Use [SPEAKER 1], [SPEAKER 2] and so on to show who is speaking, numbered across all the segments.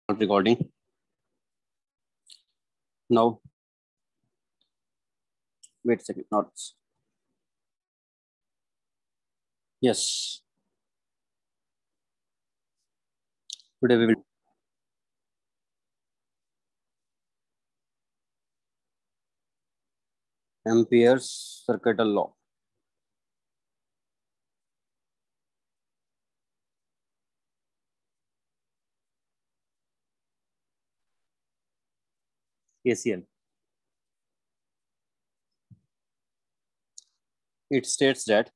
[SPEAKER 1] Recording now. Wait a second. Not yes. Today we will Ampere's circuital law. KCL. It states that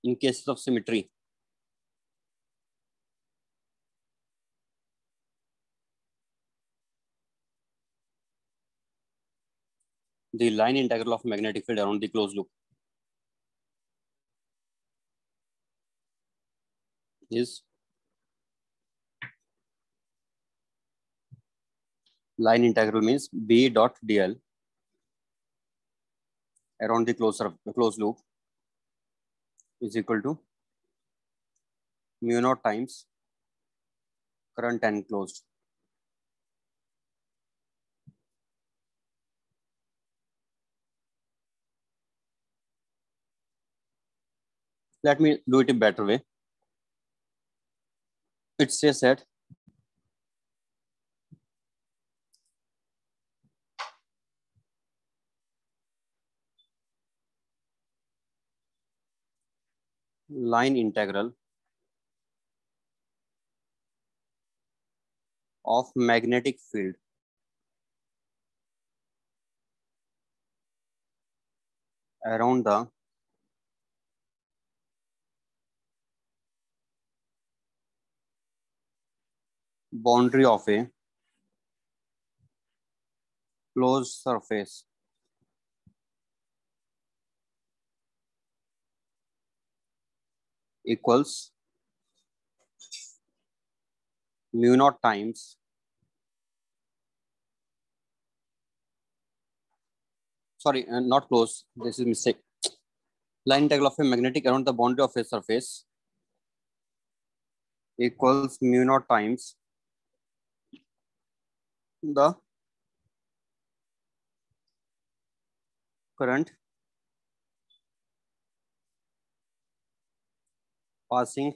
[SPEAKER 1] in cases of symmetry, the line integral of magnetic field around the closed loop is line integral means B dot dl around the closed loop is equal to mu naught times current enclosed. Let me do it a better way. It says that line integral of magnetic field around the boundary of a closed surface equals mu naught times not close. This is mistake. Line integral of a magnetic around the boundary of a surface equals mu naught times the current passing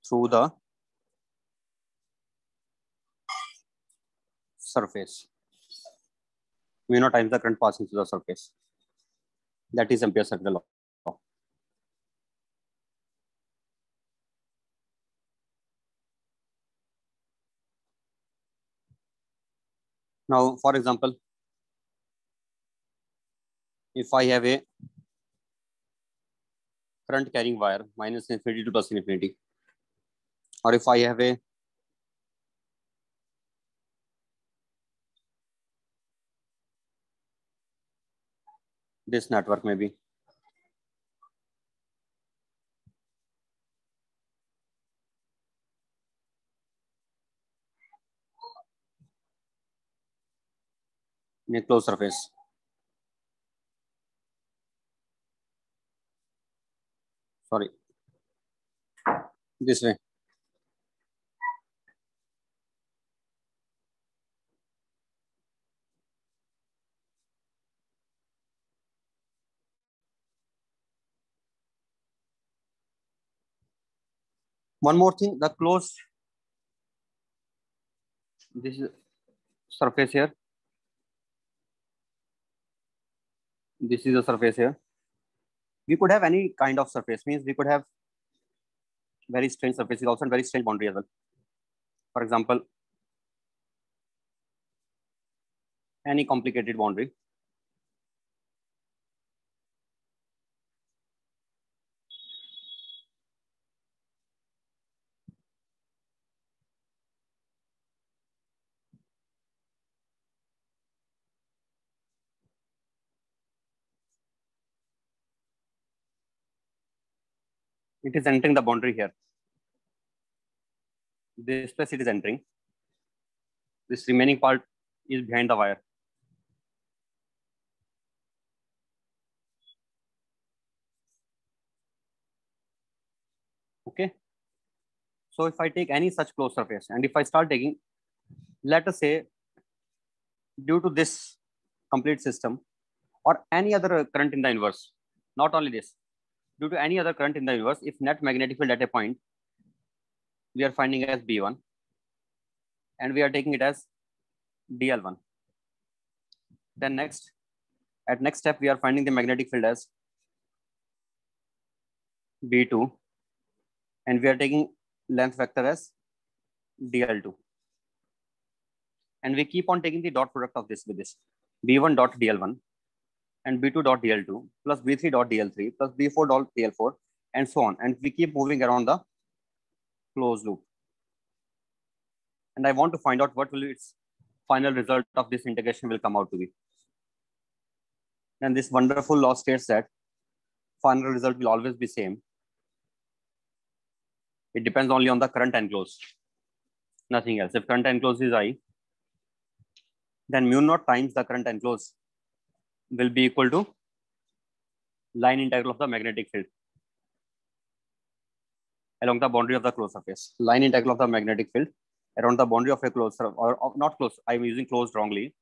[SPEAKER 1] through the surface. Mu naught times the current passing through the surface. That is Ampere's circuital law. Now, for example, if I have a current carrying wire minus infinity to plus infinity, or if I have a this network maybe, in a closed surface. Sorry, this way. One more thing, the closed, this is surface here. This is a surface here. We could have any kind of surface, means we could have very strange surfaces also and very strange boundary as well. For example, any complicated boundary. It is entering the boundary here. This place it is entering. This remaining part is behind the wire. Okay. So if I take any such closed surface, and if I start taking, let us say, due to this complete system or any other current in the universe, not only this, due to any other current in the universe, if net magnetic field at a point we are finding as B1 and we are taking it as DL1, then at next step we are finding the magnetic field as B2 and we are taking length vector as DL2, and we keep on taking the dot product of this with this B1 dot DL1 and B2 dot DL2 plus B3 dot DL3 plus B4 dot DL4 and so on, and we keep moving around the closed loop. And I want to find out what will its final result of this integration will come out to be. And this wonderful law states that final result will always be same. It depends only on the current enclosed, nothing else. If current enclosed is I, then mu naught times the current enclosed will be equal to line integral of the magnetic field along the boundary of the closed surface. Line integral of the magnetic field around the boundary of a closed surface, or not closed. I'm using closed wrongly.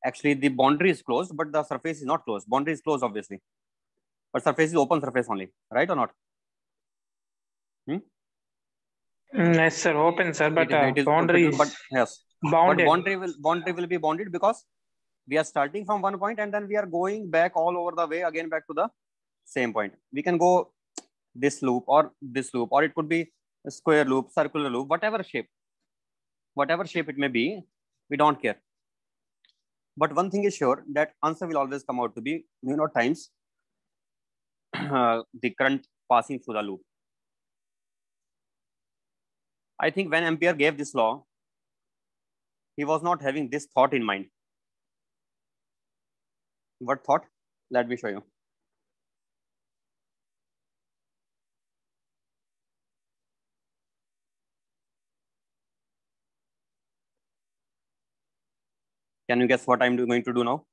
[SPEAKER 1] Actually, the boundary is closed, but the surface is not closed. Boundary is closed, obviously, but surface is open surface only, right or not?
[SPEAKER 2] Yes, sir. Open, sir. But
[SPEAKER 1] it is
[SPEAKER 2] boundary
[SPEAKER 1] but yes,
[SPEAKER 2] bounded.
[SPEAKER 1] But boundary will be bounded because we are starting from one point and then we are going back all over the way again back to the same point. We can go this loop, or it could be a square loop, circular loop, whatever shape it may be, we don't care. But one thing is sure, that answer will always come out to be mu naught times the current passing through the loop. I think when Ampere gave this law, he was not having this thought in mind. What thought? Let me show you. Can you guess what I'm going to do now?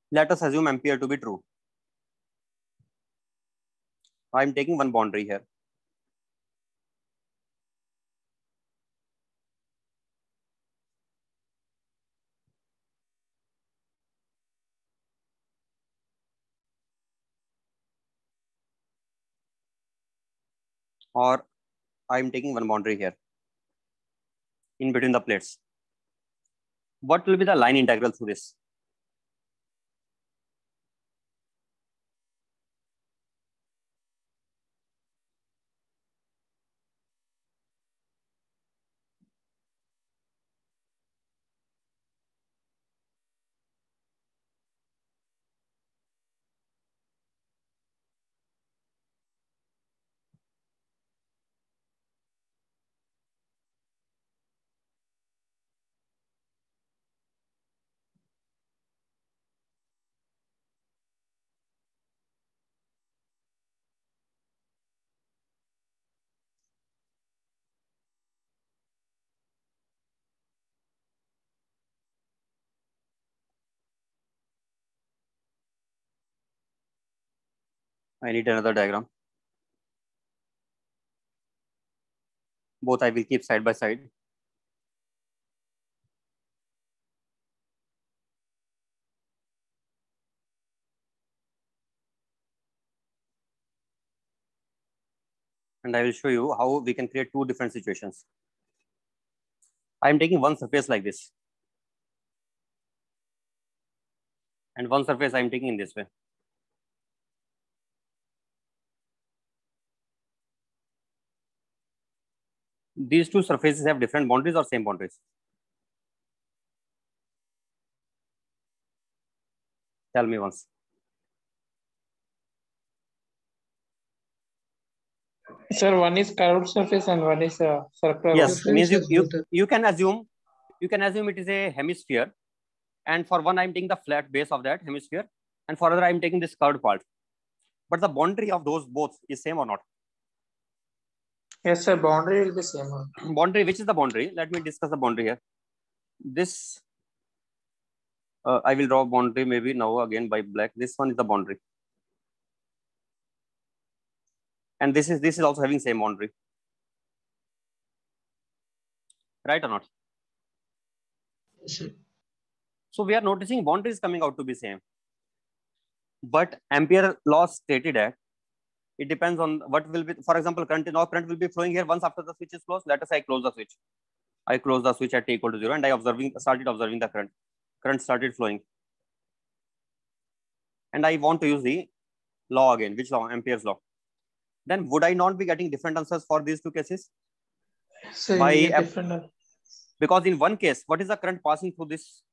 [SPEAKER 1] Let us assume Ampere to be true. I'm taking one boundary here. Or I'm taking one boundary here in between the plates. What will be the line integral through this? I need another diagram. Both I will keep side by side. And I will show you how we can create two different situations. I'm taking one surface like this. And one surface I'm taking in this way. These two surfaces have different boundaries or same boundaries? Tell me once.
[SPEAKER 2] Sir, one is curved surface and one is circular.
[SPEAKER 1] Yes,
[SPEAKER 2] one.
[SPEAKER 1] means
[SPEAKER 3] Differences both are.
[SPEAKER 1] you can assume it is a hemisphere, and for one I'm taking the flat base of that hemisphere, and for other I'm taking this curved part. But the boundary of those both is same or not?
[SPEAKER 2] Yes, sir. Boundary will be same.
[SPEAKER 1] Boundary, which is the boundary? Let me discuss the boundary here. This I will draw boundary maybe now again by black. This one is the boundary, and this is also having same boundary, right or not?
[SPEAKER 3] Yes, sir.
[SPEAKER 1] So we are noticing boundary is coming out to be same, but Ampere law stated that it depends on what will be. For example, current will be flowing here once after the switch is closed. Let us say I close the switch. I close the switch at t equal to 0, and I started observing the current. Current started flowing, and I want to use the law again. Which law? Ampere's law. Then would I not be getting different answers for these two cases?
[SPEAKER 2] So
[SPEAKER 1] because in one case, what is the current passing through this?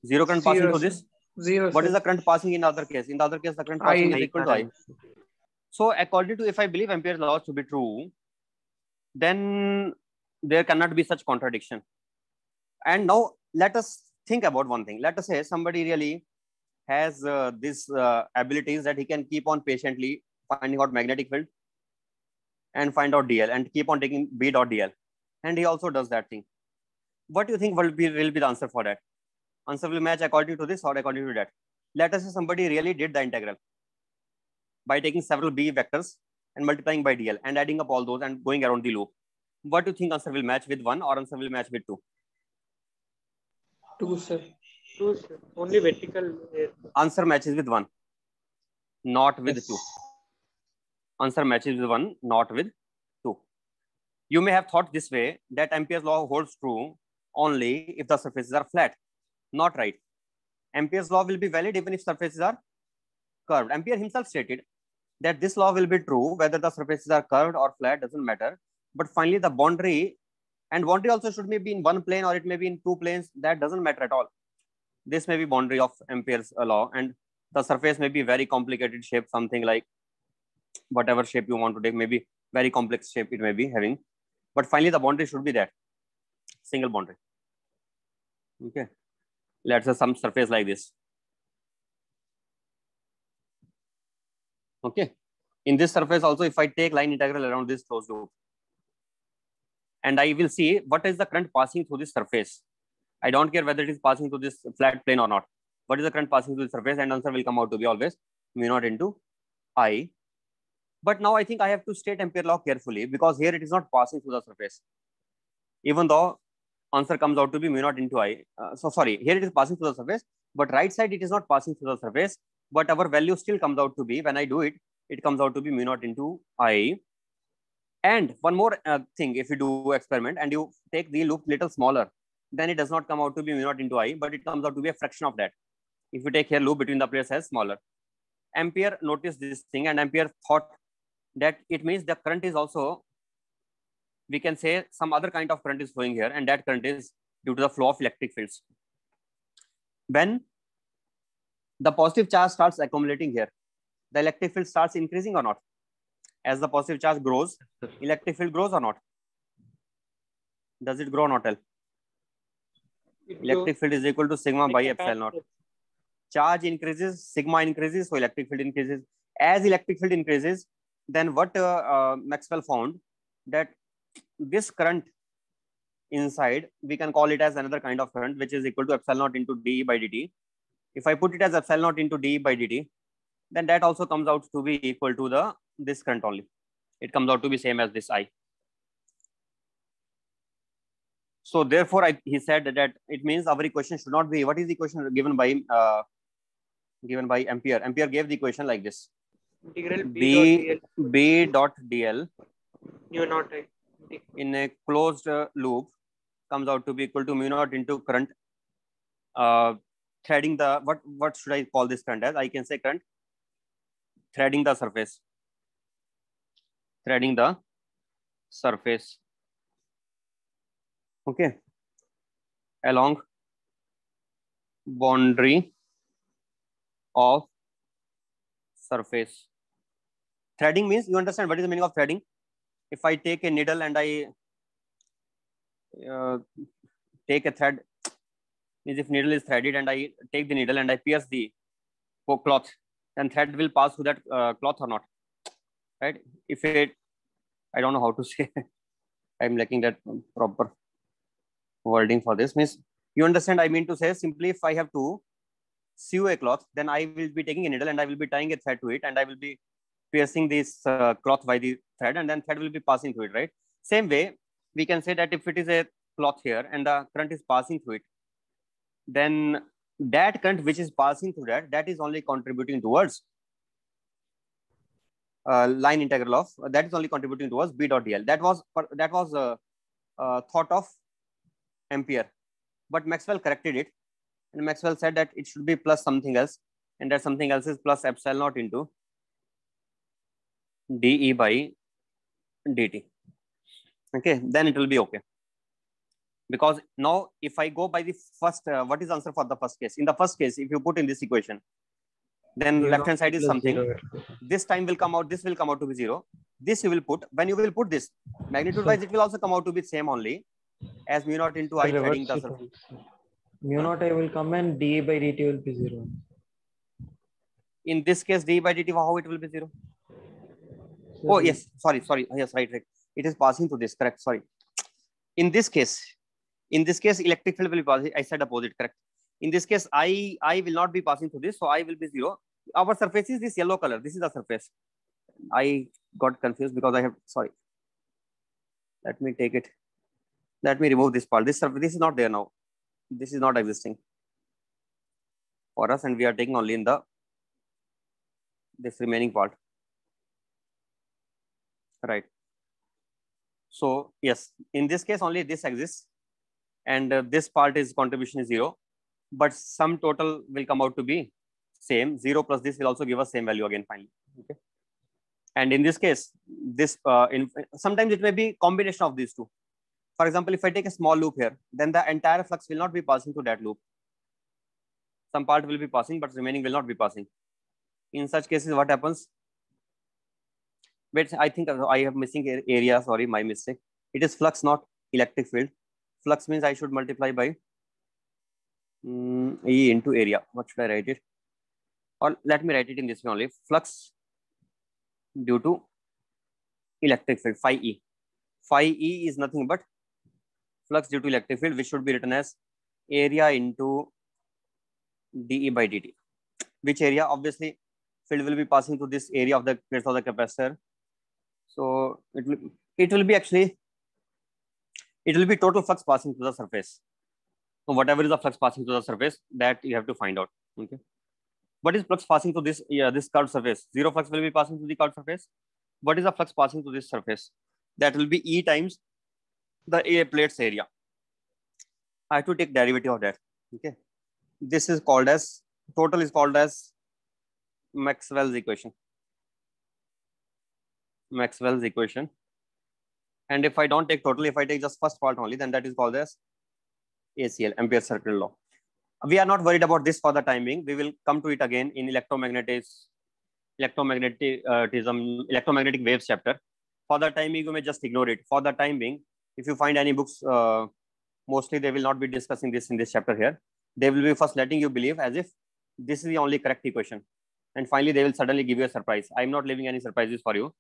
[SPEAKER 1] Zero current passing through this.
[SPEAKER 2] Zero.
[SPEAKER 1] What is the current passing in the other case? In the other case, the current passing is equal to I. So according to, if I believe Ampere's law to be true, then there cannot be such contradiction. And now let us think about one thing. Let us say somebody really has these abilities that he can keep on patiently finding out magnetic field and find out DL and keep on taking B dot DL. And he also does that thing. What do you think will be the answer for that? Answer will match according to this or according to that. Let us say somebody really did the integral by taking several B vectors and multiplying by DL and adding up all those and going around the loop. What do you think answer will match with 1 or answer will match with 2?
[SPEAKER 2] 2, sir. 2, sir. Only vertical.
[SPEAKER 1] Answer matches with 1, not with
[SPEAKER 2] Yes.
[SPEAKER 1] 2. Answer matches with 1, not with 2. You may have thought this way, that Ampere's law holds true only if the surfaces are flat. Not right. Ampere's law will be valid even if surfaces are curved. Ampere himself stated that this law will be true whether the surfaces are curved or flat, doesn't matter. But finally, the boundary, and boundary also should be in one plane or it may be in two planes. That doesn't matter at all. This may be boundary of Ampere's law, and the surface may be very complicated shape, something like whatever shape you want to take, maybe very complex shape it may be having. But finally, the boundary should be that single boundary. Okay, let's say some surface like this. Okay, in this surface also, if I take line integral around this closed loop, and I will see what is the current passing through this surface. I don't care whether it is passing through this flat plane or not. What is the current passing through the surface? And answer will come out to be always mu0 into I. But now I think I have to state Ampere law carefully, because here it is not passing through the surface. Even though answer comes out to be mu0 into I. So sorry, here it is passing through the surface, but right side it is not passing through the surface. But our value still comes out to be, when I do it, it comes out to be mu0 into I. And one more thing, if you do experiment and you take the loop little smaller, then it does not come out to be mu0 into I, but it comes out to be a fraction of that. If you take here loop between the plates as smaller. Ampere noticed this thing, and Ampere thought that it means the current is also, we can say some other kind of current is flowing here, and that current is due to the flow of electric fields. When the positive charge starts accumulating here, the electric field starts increasing or not? As the positive charge grows, electric field grows or not? Does it grow or not? Electric field is equal to sigma by epsilon naught. Charge increases, sigma increases, so electric field increases. As electric field increases, then what Maxwell found, that this current inside, we can call it as another kind of current, which is equal to epsilon naught into dE by dt. If I put it as epsilon naught into dE by dt, then that also comes out to be equal to this current only. It comes out to be same as this I. So therefore, he said that it means our equation should not be, what is the equation given by Ampere? Ampere gave the equation like this.
[SPEAKER 2] Integral
[SPEAKER 1] B dot dl
[SPEAKER 2] mu0 I.
[SPEAKER 1] In a closed loop comes out to be equal to mu0 into current threading the, what should I call this current as? I can say current threading the surface. Threading the surface. Okay. Along boundary of surface. Threading means, you understand what is the meaning of threading? If I take a needle and I take a thread, means if needle is threaded and I take the needle and I pierce the cloth, then thread will pass through that cloth or not, right? If it, I don't know how to say, I'm lacking that proper wording for this. Means, you understand, I mean to say, simply if I have to sew a cloth, then I will be taking a needle and I will be tying a thread to it, and I will be piercing this cloth by the thread, and then thread will be passing through it, right? Same way, we can say that if it is a cloth here and the current is passing through it, then that current which is passing through that is only contributing towards line integral of, that is only contributing towards B dot dl. That was thought of Ampere, but Maxwell corrected it, and Maxwell said that it should be plus something else, and that something else is plus epsilon naught into dE by dt. Okay, then it will be okay. Because now if I go by the first, what is the answer for the first case? In the first case, if you put in this equation, then left hand side is something.
[SPEAKER 3] 0.
[SPEAKER 1] This time will come out, this will come out to be 0. This you will put, when you will put this, magnitude wise, it will also come out to be same only as mu naught into I threading the surface.
[SPEAKER 3] Mu naught I will come and dE by dt will be 0.
[SPEAKER 1] In this case, dE by dt, how it will be 0? Oh, yes, sorry. Yes, right. It is passing to this, correct, sorry. In this case, electric field will be passing, I said opposite, correct. In this case, I will not be passing through this, so I will be 0. Our surface is this yellow color. This is the surface. I got confused because I have, sorry. Let me take it. Let me remove this part. This is not there now. This is not existing for us, and we are taking only in this remaining part. Right. So yes, in this case only this exists, and this part is contribution is 0, but sum total will come out to be same. 0 plus this will also give us same value again finally. Okay. And in this case, this sometimes it may be combination of these two. For example, if I take a small loop here, then the entire flux will not be passing to that loop. Some part will be passing, but remaining will not be passing. In such cases, what happens? Wait, I think I have missing area. Sorry, my mistake. It is flux, not electric field. Flux means I should multiply by E into area. What should I write it? Or let me write it in this way only. Flux due to electric field, phi E. Phi E is nothing but flux due to electric field, which should be written as area into dE by dt. Which area? Obviously, field will be passing to this area of the plates of the capacitor. So it will be total flux passing to the surface. So whatever is the flux passing to the surface, that you have to find out. Okay. What is flux passing to this this curved surface? 0 flux will be passing to the curved surface. What is the flux passing to this surface? That will be E times the A plate's area. I have to take derivative of that. Okay. This is called as, total is called as Maxwell's equation. Maxwell's equation. And if I don't take total, if I take just first part only, then that is called as ACL, Ampere's circular law. We are not worried about this for the time being. We will come to it again in electromagnetic waves chapter. For the time being, you may just ignore it. For the time being, if you find any books, mostly they will not be discussing this in this chapter here. They will be first letting you believe as if this is the only correct equation. And finally, they will suddenly give you a surprise. I'm not leaving any surprises for you.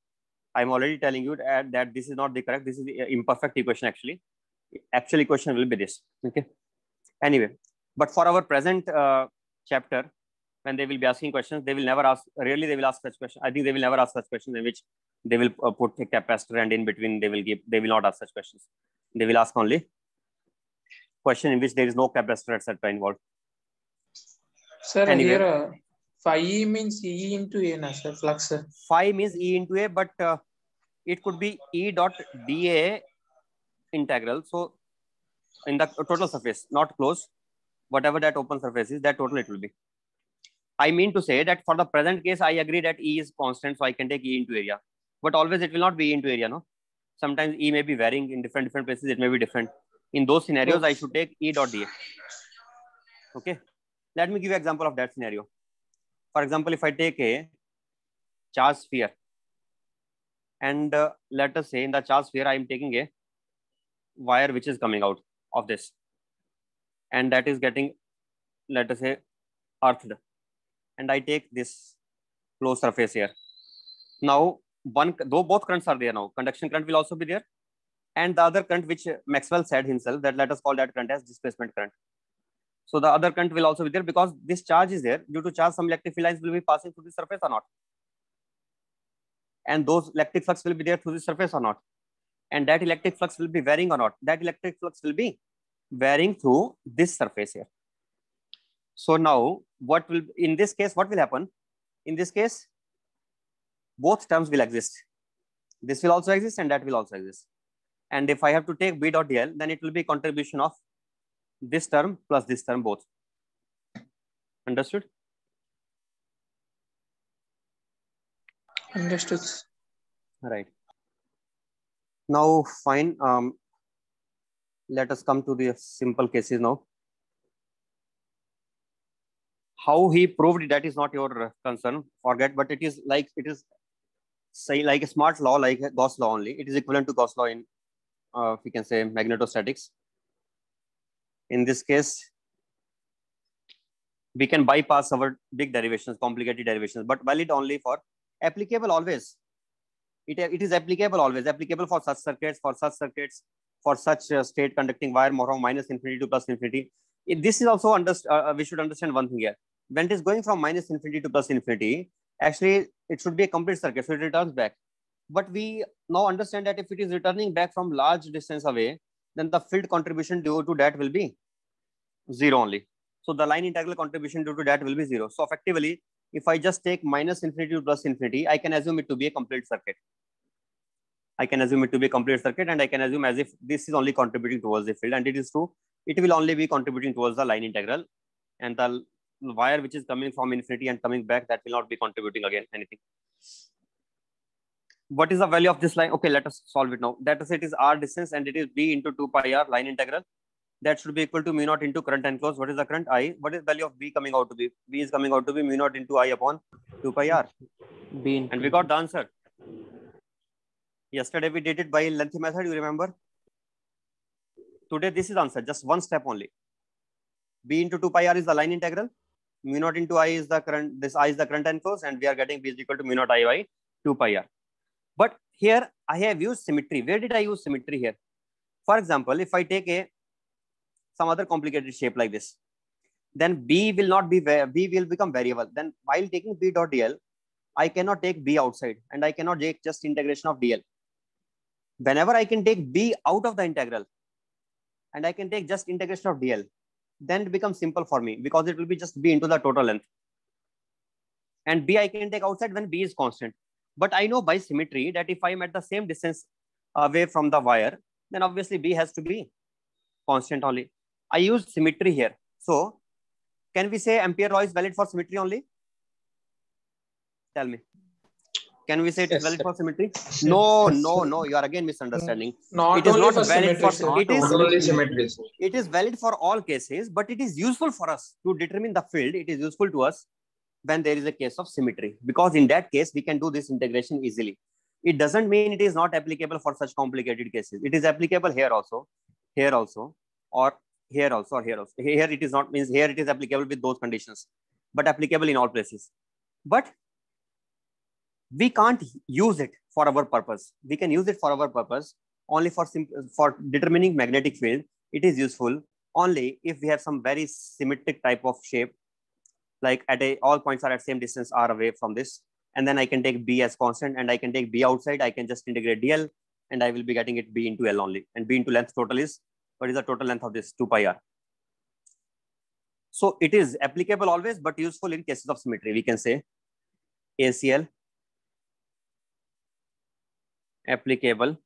[SPEAKER 1] I'm already telling you that this is not the correct, this is the imperfect equation actually. Actual equation will be this. Okay. Anyway, but for our present chapter, when they will be asking questions, they will never ask, rarely they will ask such questions. I think they will never ask such questions in which they will put a capacitor and in between they will not ask such questions. They will ask only question in which there is no capacitor, etc. involved.
[SPEAKER 2] Sir,
[SPEAKER 1] anyway,
[SPEAKER 2] here phi E means E into A, sir, flux.
[SPEAKER 1] Phi means E into A, but it could be E dot dA integral. So in the total surface, not closed, whatever that open surface is, that total it will be. I mean to say that for the present case, I agree that E is constant, so I can take E into area. But always it will not be E into area, no? Sometimes E may be varying in different places, it may be different. In those scenarios, I should take E dot dA. Okay. Let me give you an example of that scenario. For example, if I take a charged sphere And let us say in the charge sphere, I am taking a wire which is coming out of this, and that is getting, let us say, earthed, and I take this closed surface here. Now, though both currents are there now, conduction current will also be there, and the other current which Maxwell said himself, that let us call that current as displacement current. So the other current will also be there because this charge is there. Due to charge, some electric field lines will be passing through the surface or not, and those electric flux will be there through the surface or not, and that electric flux will be varying or not. That electric flux will be varying through this surface here. So now, what will, in this case, what will happen? In this case, both terms will exist. This will also exist and that will also exist. And if I have to take B dot dl, then it will be contribution of this term plus this term both. Understood?
[SPEAKER 2] Understood.
[SPEAKER 1] Right. Now, fine. Let us come to the simple cases now. How he proved that is not your concern. Forget, but it is like, it is say like a smart law, like Gauss law only. It is equivalent to Gauss law in, we can say, magnetostatics. In this case, we can bypass our big derivations, complicated derivations, but valid only for applicable always. It is applicable always, applicable for such circuits, for such state conducting wire from minus infinity to plus infinity. This is also we should understand one thing here. When it is going from minus infinity to plus infinity, actually it should be a complete circuit, so it returns back. But we now understand that if it is returning back from large distance away, then the field contribution due to that will be 0 only. So the line integral contribution due to that will be 0. So effectively, if I just take minus infinity to plus infinity, I can assume it to be a complete circuit. I can assume it to be a complete circuit, and I can assume as if this is only contributing towards the field, and it is true. It will only be contributing towards the line integral, and the wire which is coming from infinity and coming back, that will not be contributing again anything. What is the value of this line? Okay, let us solve it now. That is, it is r distance and it is b into 2 pi r line integral. That should be equal to mu naught into current enclosed. What is the current? I. What is the value of b coming out to be? B is coming out to be mu naught into I upon 2 pi r.
[SPEAKER 3] B into
[SPEAKER 1] And we got the answer. Yesterday we did it by lengthy method, you remember? Today this is answer, just one step only. B into 2 pi r is the line integral. Mu naught into I is the current, this I is the current enclosed, and we are getting B is equal to mu naught I by 2 pi r. But here I have used symmetry. Where did I use symmetry here? For example, if I take some other complicated shape like this, then B will not be, B will become variable. Then while taking B dot dl, I cannot take B outside, and I cannot take just integration of dl. Whenever I can take B out of the integral, and I can take just integration of dl, then it becomes simple for me because it will be just B into the total length. And B I can take outside when B is constant. But I know by symmetry that if I am at the same distance away from the wire, then obviously B has to be constant only. I use symmetry here. So can we say Ampere law is valid for symmetry only? Tell me. Can we say it is valid for symmetry? No, you are again misunderstanding.
[SPEAKER 2] Not
[SPEAKER 1] it is
[SPEAKER 2] only
[SPEAKER 1] not
[SPEAKER 2] for
[SPEAKER 1] valid
[SPEAKER 2] symmetry,
[SPEAKER 1] for
[SPEAKER 2] sir.
[SPEAKER 1] it is
[SPEAKER 4] Not only symmetry.
[SPEAKER 1] it is valid for all cases, but it is useful for us to determine the field. It is useful to us when there is a case of symmetry, because in that case we can do this integration easily. It doesn't mean it is not applicable for such complicated cases. It is applicable here also, or here also, or here also. Here it is not, means here it is applicable with those conditions, but applicable in all places. But we can't use it for our purpose. We can use it for our purpose only for determining magnetic field. It is useful only if we have some very symmetric type of shape, like all points are at same distance r away from this, and then I can take B as constant, and I can take B outside. I can just integrate dl, and I will be getting it B into L only. And B into length total is, what is the total length of this? 2 pi r. So it is applicable always, but useful in cases of symmetry. We can say ACL applicable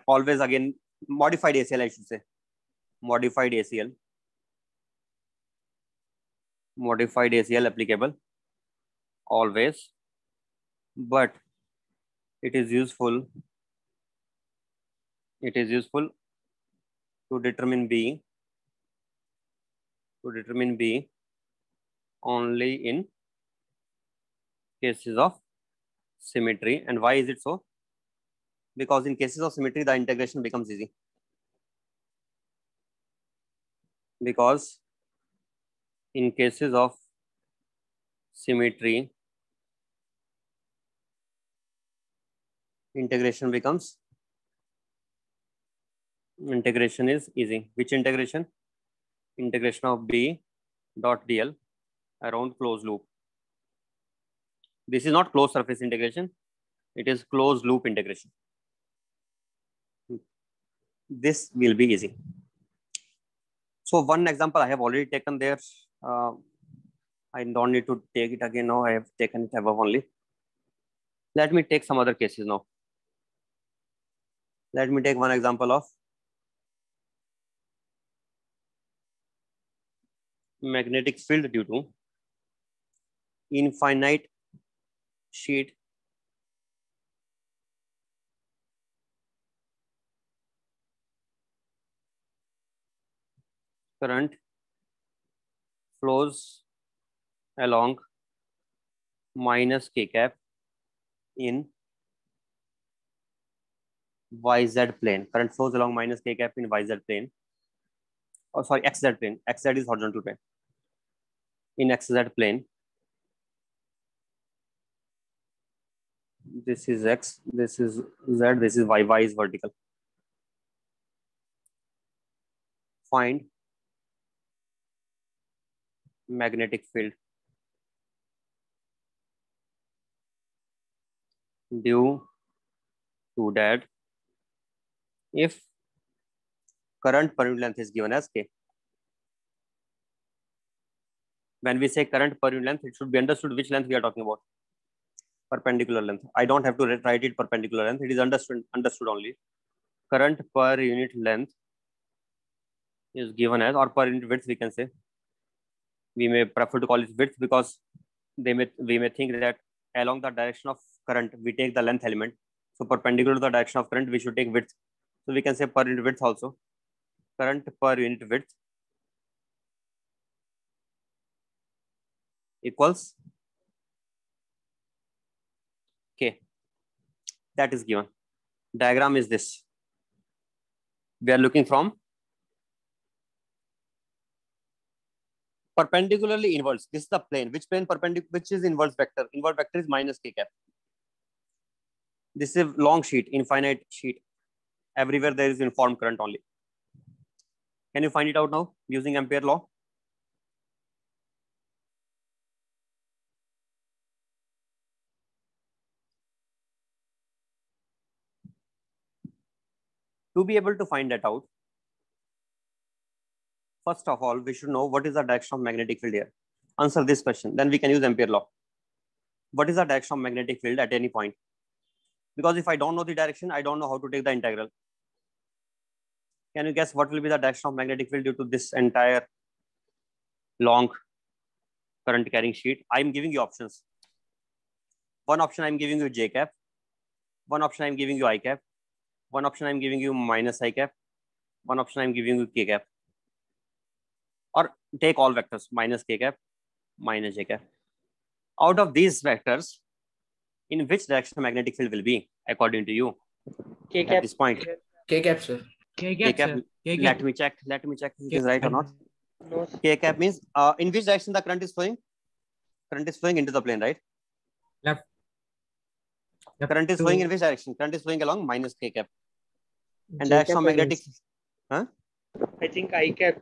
[SPEAKER 1] always, again modified ACL, I should say, modified ACL applicable always, but it is useful to determine B only in cases of symmetry. And why is it so? Because in cases of symmetry, the integration becomes easy. Because in cases of symmetry, integration is easy. Which integration? Integration of B dot dl around closed loop. This is not closed surface integration. It is closed loop integration. This will be easy. So one example I have already taken there. I don't need to take it again now. I have taken it above only. Let me take some other cases now. Let me take one example of magnetic field due to infinite sheet current flows along minus k cap in YZ plane. Current flows along minus k cap in YZ plane. Oh, sorry, XZ plane. XZ is horizontal plane. In XZ plane, this is X, this is Z, this is Y. Y is vertical. Find magnetic field due to that if current per unit length is given as K. When we say current per unit length, it should be understood which length we are talking about. Perpendicular length. I don't have to write it perpendicular length. It is understood only. Current per unit length is given as, or per unit width we can say. We may prefer to call it width because we may think that along the direction of current we take the length element. So perpendicular to the direction of current we should take width. So we can say per unit width also. Current per unit width equals K. That is given. Diagram is this. We are looking from perpendicularly inverse. This is the plane. Which plane perpendicular? Which is inverse vector? Inverse vector is minus k cap. This is a long sheet, infinite sheet. Everywhere there is uniform current only. Can you find it out now using Ampere law? To be able to find that out, first of all, we should know what is the direction of magnetic field here. Answer this question. Then we can use Ampere law. What is the direction of magnetic field at any point? Because if I don't know the direction, I don't know how to take the integral. Can you guess what will be the direction of magnetic field due to this entire long current carrying sheet? I'm giving you options. One option I'm giving you j cap. One option I'm giving you I cap. One option I'm giving you minus I cap. One option I'm giving you k cap. Or take all vectors, minus k cap, minus j cap. Out of these vectors, in which direction magnetic field will be, according to you,
[SPEAKER 2] K cap.
[SPEAKER 1] at this point?
[SPEAKER 2] K cap, sir.
[SPEAKER 4] K cap, sir. K cap.
[SPEAKER 1] Let me check if it is right or not.
[SPEAKER 2] No.
[SPEAKER 1] K cap means in which direction the current is flowing? Current is flowing into the plane, right?
[SPEAKER 4] Left.
[SPEAKER 1] Current is flowing in which direction? Current is flowing along minus k cap. And direction of magnetic, huh?
[SPEAKER 2] I think I cap.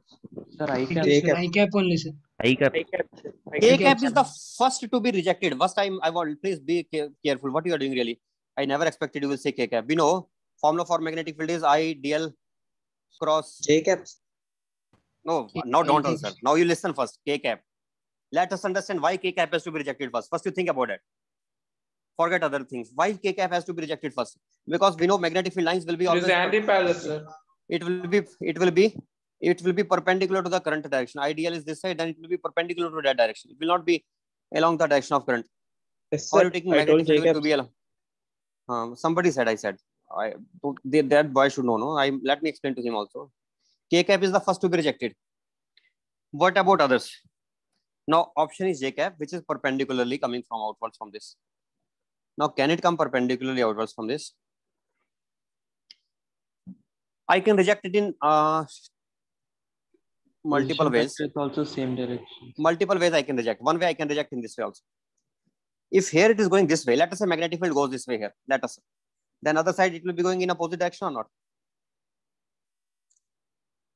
[SPEAKER 3] Sir, I
[SPEAKER 4] It
[SPEAKER 3] cap.
[SPEAKER 4] is I cap only, sir.
[SPEAKER 3] I cap.
[SPEAKER 2] I cap, sir. I
[SPEAKER 1] K
[SPEAKER 2] cap.
[SPEAKER 1] cap is the first to be rejected. First time I want, please be careful what you are doing really. I never expected you will say K cap. We know formula for magnetic field is I dl cross
[SPEAKER 2] J caps.
[SPEAKER 1] No, now don't answer. Now you listen first. K cap. Let us understand why K cap has to be rejected first. First you think about it. Forget other things. Why K cap has to be rejected first? Because we know magnetic field lines will be always
[SPEAKER 2] anti-parallel, sir.
[SPEAKER 1] it will be perpendicular to the current direction. Ideal is this side, then it will be perpendicular to that direction. It will not be along the direction of current.
[SPEAKER 2] Yes,
[SPEAKER 1] How are you taking magnetic field to be along? Somebody said, I said. That boy should know. No, let me explain to him also. K cap is the first to be rejected. What about others? Now option is j cap, which is perpendicularly coming from outwards from this. Now can it come perpendicularly outwards from this? I can reject it in multiple ways.
[SPEAKER 3] It's also same direction.
[SPEAKER 1] Multiple ways I can reject. One way I can reject in this way also. If here it is going this way, let us say magnetic field goes this way here. Let us say. Then other side it will be going in opposite direction or not?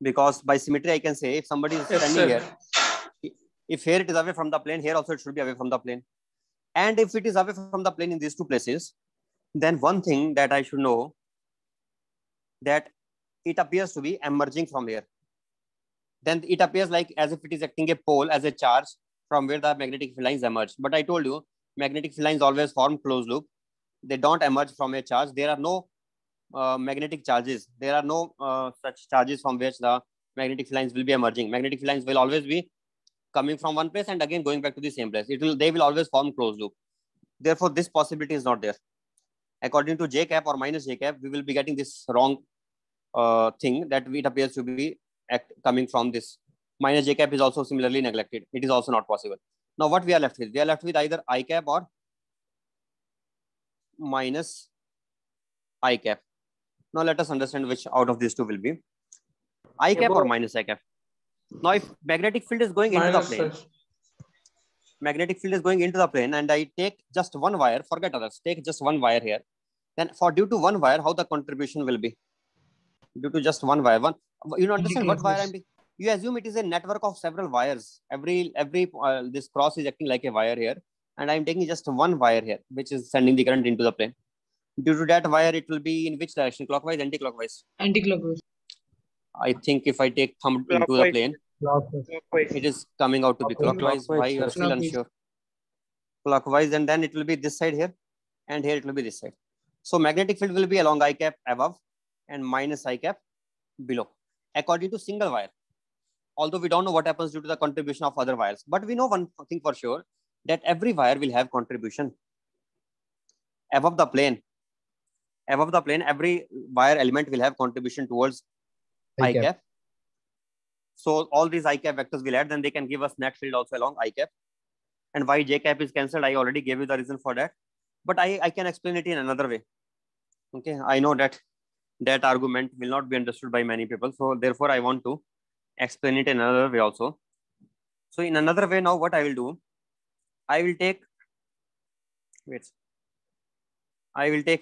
[SPEAKER 1] Because by symmetry I can say if somebody is standing here, if here it is away from the plane, here also it should be away from the plane. And if it is away from the plane in these two places, then one thing that I should know, that it appears to be emerging from here. Then it appears like as if it is acting a pole as a charge from where the magnetic field lines emerge. But I told you, magnetic field lines always form closed loop. They don't emerge from a charge. There are no magnetic charges. There are no such charges from which the magnetic field lines will be emerging. Magnetic field lines will always be coming from one place and again going back to the same place. They will always form closed loop. Therefore, this possibility is not there. According to j cap or minus j cap, we will be getting this wrong thing that it appears to be coming from this. Minus j cap is also similarly neglected. It is also not possible. Now, what we are left with? We are left with either I cap or minus I cap. Now, let us understand which out of these two will be. I cap or minus I cap. Now, if magnetic field is going into the plane, magnetic field is going into the plane, and I take just one wire, forget others, take just one wire here. Then for due to one wire, how the contribution will be? Due to just one wire, you understand what wire I'm taking? You assume it is a network of several wires. Every this cross is acting like a wire here, and I'm taking just one wire here, which is sending the current into the plane. Due to that wire, it will be in which direction? Clockwise, anti-clockwise?
[SPEAKER 4] Anti-clockwise.
[SPEAKER 1] I think if I take thumb into the plane, it is coming out to be clockwise. Why you are still unsure? Clockwise, and then it will be this side here, and here it will be this side. So magnetic field will be along I cap above and minus I cap below, according to single wire. Although we don't know what happens due to the contribution of other wires, but we know one thing for sure, that every wire will have contribution above the plane. Above the plane, every wire element will have contribution towards I cap. So all these I cap vectors will add, then they can give us net field also along I cap. And why j cap is cancelled, I already gave you the reason for that. But I can explain it in another way. Okay, I know that that argument will not be understood by many people. So therefore, I want to explain it in another way also. So in another way, now what I will do, I will take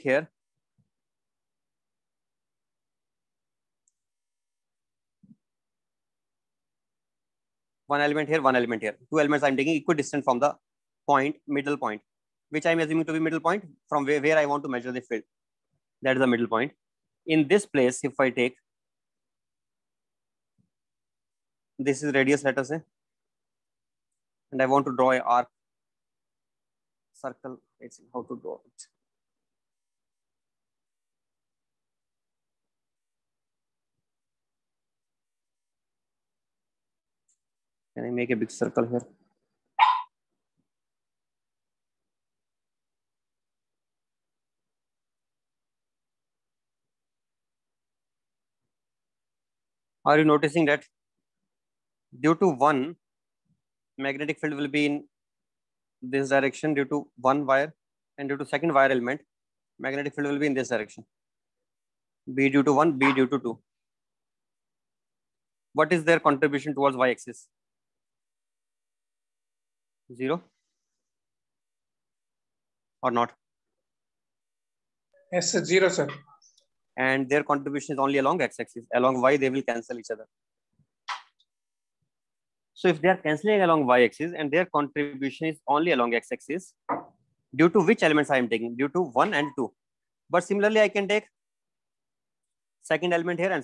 [SPEAKER 1] here one element here, one element here. Two elements I'm taking equidistant from the point, middle point, which I'm assuming to be middle point from where I want to measure the field. That is the middle point. In this place, if I take, this is radius, let us say, and I want to draw an arc, circle. Let's see how to draw it. Can I make a big circle here? Are you noticing that due to one, magnetic field will be in this direction due to one wire, and due to second wire element, magnetic field will be in this direction. B due to one, B due to two. What is their contribution towards y-axis? 0 or not?
[SPEAKER 2] Yes, sir. 0, sir.
[SPEAKER 1] And their contribution is only along x-axis. Along y, they will cancel each other. So if they are cancelling along y-axis and their contribution is only along x-axis, due to which elements I am taking? Due to 1 and 2. But similarly, I can take second element here and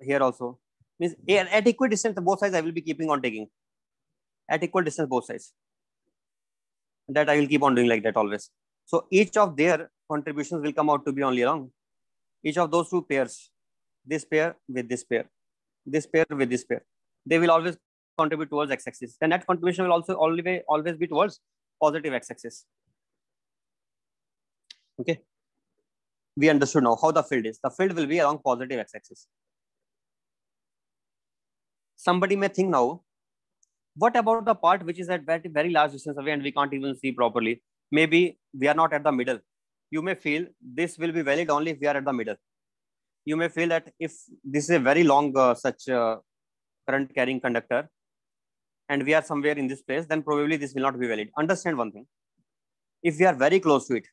[SPEAKER 1] here also. Means at equal distance, both sides I will be keeping on taking. At equal distance, both sides. That I will keep on doing like that always. So each of their contributions will come out to be only along. Each of those two pairs, this pair with this pair, this pair with this pair, they will always contribute towards x-axis. Then that contribution will also always be towards positive x-axis. Okay. We understood now how the field is. The field will be along positive x-axis. Somebody may think now What about the part which is at very, very large distance away and we can't even see properly? Maybe we are not at the middle. You may feel this will be valid only if we are at the middle. You may feel that if this is a very long such current carrying conductor and we are somewhere in this place, then probably this will not be valid. Understand one thing. If we are very close to it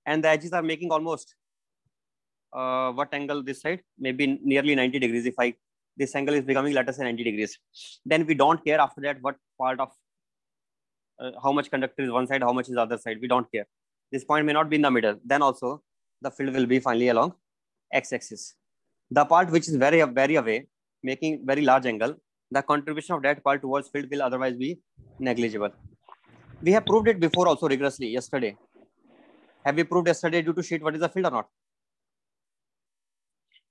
[SPEAKER 1] and the edges are making almost what angle this side? Maybe nearly 90 degrees. If this angle is becoming, let us say 90 degrees, then we don't care after that what part of how much conductor is one side, how much is the other side. We don't care. This point may not be in the middle. Then also the field will be finally along x-axis. The part which is very, very away, making very large angle, the contribution of that part towards field will otherwise be negligible. We have proved it before also rigorously yesterday. Have we proved yesterday due to sheet what is the field or not?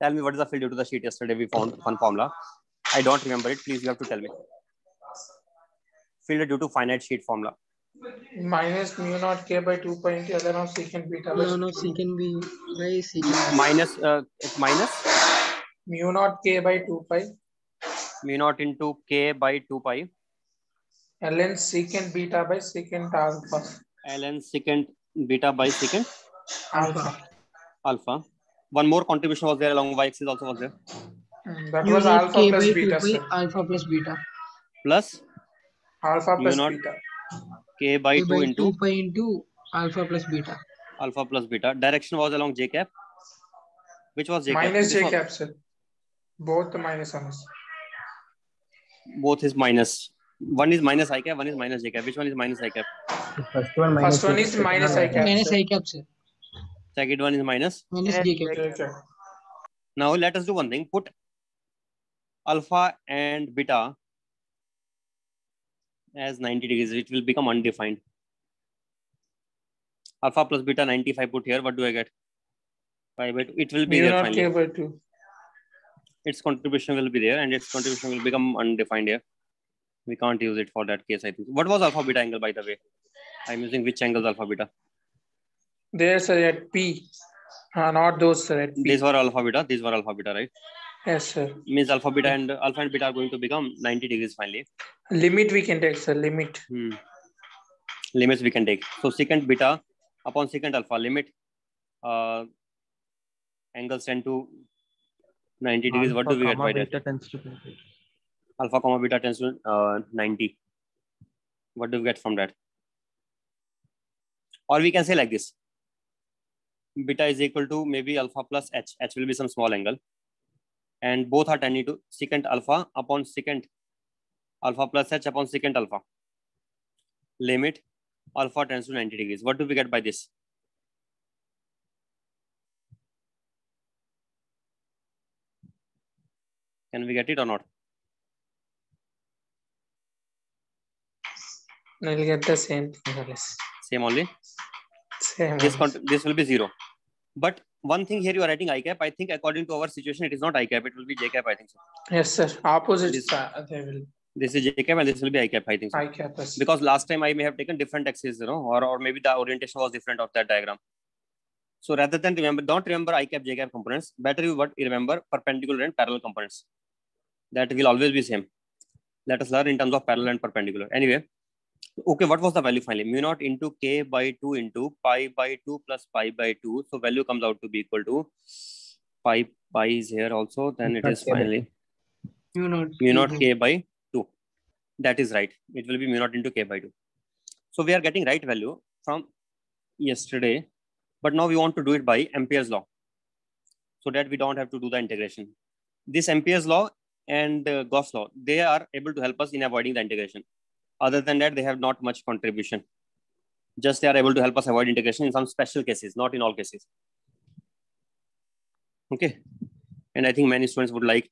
[SPEAKER 1] Tell me what is the field due to the sheet yesterday. We found one formula. I don't remember it. Please, you have to tell me. Field due to finite sheet formula.
[SPEAKER 2] Minus mu naught k by 2 pi into ln of secant beta by
[SPEAKER 4] No, secant b by secant.
[SPEAKER 1] Minus
[SPEAKER 2] mu naught k by 2 pi.
[SPEAKER 1] Mu naught into k by 2 pi.
[SPEAKER 2] ln secant beta by secant alpha.
[SPEAKER 1] ln secant beta by secant alpha. One more contribution was there along y-axis also was there.
[SPEAKER 2] That was alpha
[SPEAKER 4] k
[SPEAKER 2] plus
[SPEAKER 4] by
[SPEAKER 2] beta.
[SPEAKER 4] 2 pi, alpha plus beta.
[SPEAKER 1] Plus
[SPEAKER 2] Alpha plus beta.
[SPEAKER 1] K by 2 into
[SPEAKER 4] 2 pi into alpha plus beta.
[SPEAKER 1] Alpha plus beta. Direction was along j cap. Which was j cap?
[SPEAKER 2] Minus j cap, sir. Both the minus ones.
[SPEAKER 1] Both is minus. One is minus I cap, one is minus j cap. Which one is minus I cap?
[SPEAKER 3] First one minus.
[SPEAKER 2] First one is minus I cap.
[SPEAKER 4] Minus I cap, sir.
[SPEAKER 1] Second one is minus
[SPEAKER 4] j cap.
[SPEAKER 1] Now let us do one thing. Put alpha and beta as 90 degrees. It will become undefined. Alpha plus beta 95 put here. What do I get? Pi by 2. It will be there finally.
[SPEAKER 2] K by 2.
[SPEAKER 1] Its contribution will be there and its contribution will become undefined here. We can't use it for that case, I think. What was alpha beta angle, by the way? I'm using which angles alpha beta?
[SPEAKER 2] There's at P. Not those, sir. At P.
[SPEAKER 1] These were alpha beta. These were alpha beta, right?
[SPEAKER 2] Yes, sir.
[SPEAKER 1] Means alpha beta and alpha and beta are going to become 90 degrees finally.
[SPEAKER 2] Limit we can take, sir. Limit.
[SPEAKER 1] Limits we can take. So secant beta upon secant alpha limit angles tend to 90 degrees. What do we get by that? Alpha comma beta tends to 90. What do we get from that? Or we can say like this. Beta is equal to maybe alpha plus h. H will be some small angle. And both are tending to secant alpha upon secant alpha plus h upon secant alpha. Limit alpha tends to 90 degrees. What do we get by this? Can we get it or not?
[SPEAKER 2] I'll get the same thing.
[SPEAKER 1] Same only?
[SPEAKER 2] Same.
[SPEAKER 1] This will be 0. But one thing here you are writing I cap. I think according to our situation, it is not I cap. It will be J cap, I think so.
[SPEAKER 2] Yes, sir. Opposite.
[SPEAKER 1] This is J cap and this will be I cap, I think so.
[SPEAKER 2] I cap. Yes.
[SPEAKER 1] Because last time I may have taken different axes, or maybe the orientation was different of that diagram. So rather than don't remember I cap, J cap components. Better you remember perpendicular and parallel components. That will always be same. Let us learn in terms of parallel and perpendicular. Anyway, okay, what was the value finally? Mu naught into k by 2 into pi by 2 plus pi by 2. So value comes out to be equal to pi is here also. Then it is finally mu naught k by 2. That is right. It will be mu naught into k by 2. So we are getting right value from yesterday. But now we want to do it by Ampere's law. So that we don't have to do the integration. This Ampere's law and Gauss law, they are able to help us in avoiding the integration. Other than that, they have not much contribution. Just they are able to help us avoid integration in some special cases, not in all cases. Okay. And I think many students would like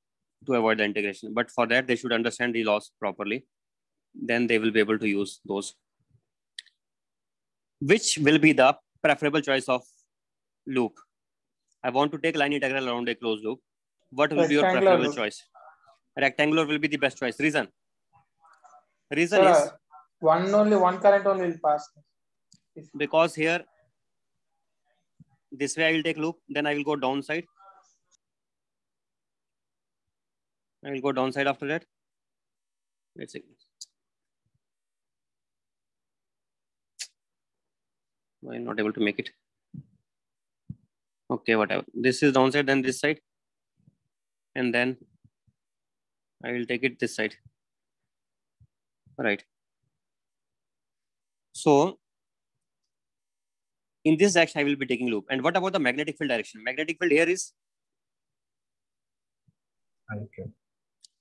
[SPEAKER 1] to avoid the integration. But for that, they should understand the laws properly. Then they will be able to use those. Which will be the preferable choice of loop? I want to take line integral around a closed loop. What will be your preferable choice? Rectangular will be the best choice. Reason is
[SPEAKER 2] one current only will pass.
[SPEAKER 1] Because here this way I will take loop, then I will go downside. I will go downside after that. Let's see. I'm not able to make it. Okay, whatever. This is downside, then this side, and then I will take it this side. All right. So in this direction, I will be taking loop. And what about the magnetic field direction? Magnetic field here is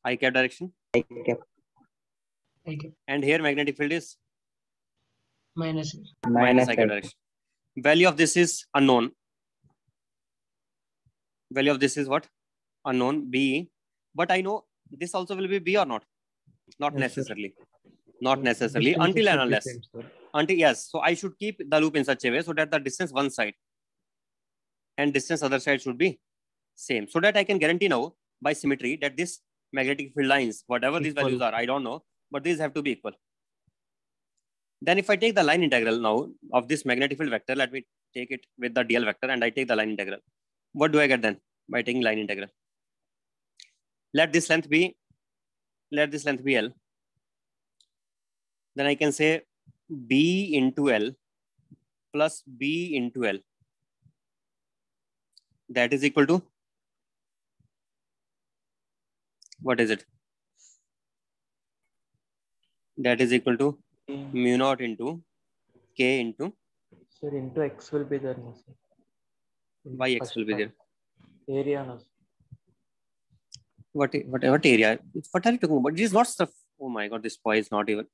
[SPEAKER 1] I cap direction.
[SPEAKER 4] Okay.
[SPEAKER 1] And here magnetic field is
[SPEAKER 4] Minus.
[SPEAKER 1] minus I cap direction. Value of this is unknown. Value of this is what? Unknown, B. But I know this also will be B or not? Not
[SPEAKER 3] Yes,
[SPEAKER 1] necessarily. Not necessarily.
[SPEAKER 3] Distance
[SPEAKER 1] Until
[SPEAKER 3] should
[SPEAKER 1] and
[SPEAKER 3] be
[SPEAKER 1] unless.
[SPEAKER 3] same, sir.
[SPEAKER 1] Until, yes. So I should keep the loop in such a way so that the distance one side and distance other side should be same. So that I can guarantee now by symmetry that this magnetic field lines, whatever these
[SPEAKER 3] Equal.
[SPEAKER 1] values are, I don't know, but these have to be equal. Then if I take the line integral now of this magnetic field vector, let me take it with the dl vector and I take the line integral. What do I get then by taking line integral? Let this length be L. Then I can say B into L plus B into L. That is equal to, what is it? That is equal to mu naught into K into
[SPEAKER 3] Sir, into X will be there, no, sir. In
[SPEAKER 1] why X
[SPEAKER 3] first
[SPEAKER 1] will be there.
[SPEAKER 3] part. Area, no, sir.
[SPEAKER 1] What area? What are you talking about? It is not stuff. Oh my God, this boy is not even.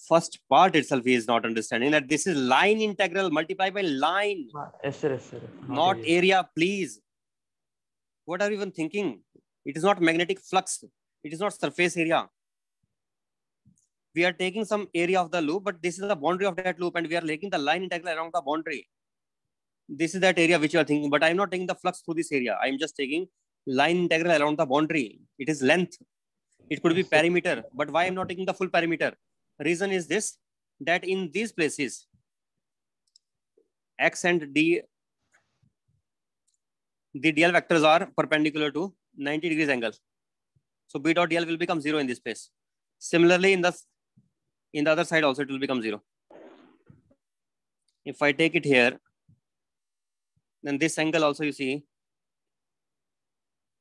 [SPEAKER 1] First part itself he is not understanding that this is line integral multiplied by line,
[SPEAKER 3] Yes, sir. Yes, sir.
[SPEAKER 1] not area, please. What are you even thinking? It is not magnetic flux. It is not surface area. We are taking some area of the loop, but this is the boundary of that loop and we are taking the line integral around the boundary. This is that area which you are thinking, but I am not taking the flux through this area. I am just taking line integral around the boundary. It is length. It could be perimeter, but why I am not taking the full perimeter? Reason is this, that in these places, X and D, the dl vectors are perpendicular to 90 degrees angle. So B dot dl will become 0 in this place. Similarly, in the other side also it will become 0. If I take it here, then this angle also you see,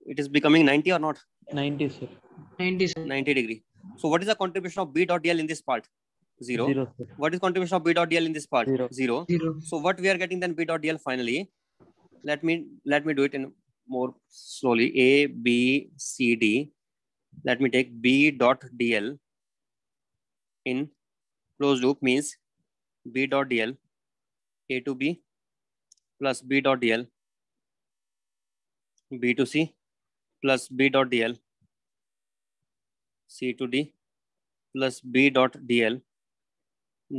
[SPEAKER 1] it is becoming 90 or not?
[SPEAKER 3] 90, sir.
[SPEAKER 4] 90, sir.
[SPEAKER 1] 90 degree. So what is the contribution of B dot dl in this part? 0.
[SPEAKER 3] 0, sir.
[SPEAKER 1] What is contribution of B dot dl in this part?
[SPEAKER 3] 0.
[SPEAKER 1] 0.
[SPEAKER 4] 0.
[SPEAKER 1] So what we are getting then B dot dl finally, let me do it in more slowly. A, B, C, D. Let me take B dot dl in closed loop means B dot dl A to B plus B dot dl B to C plus B dot dl C to D plus B dot dl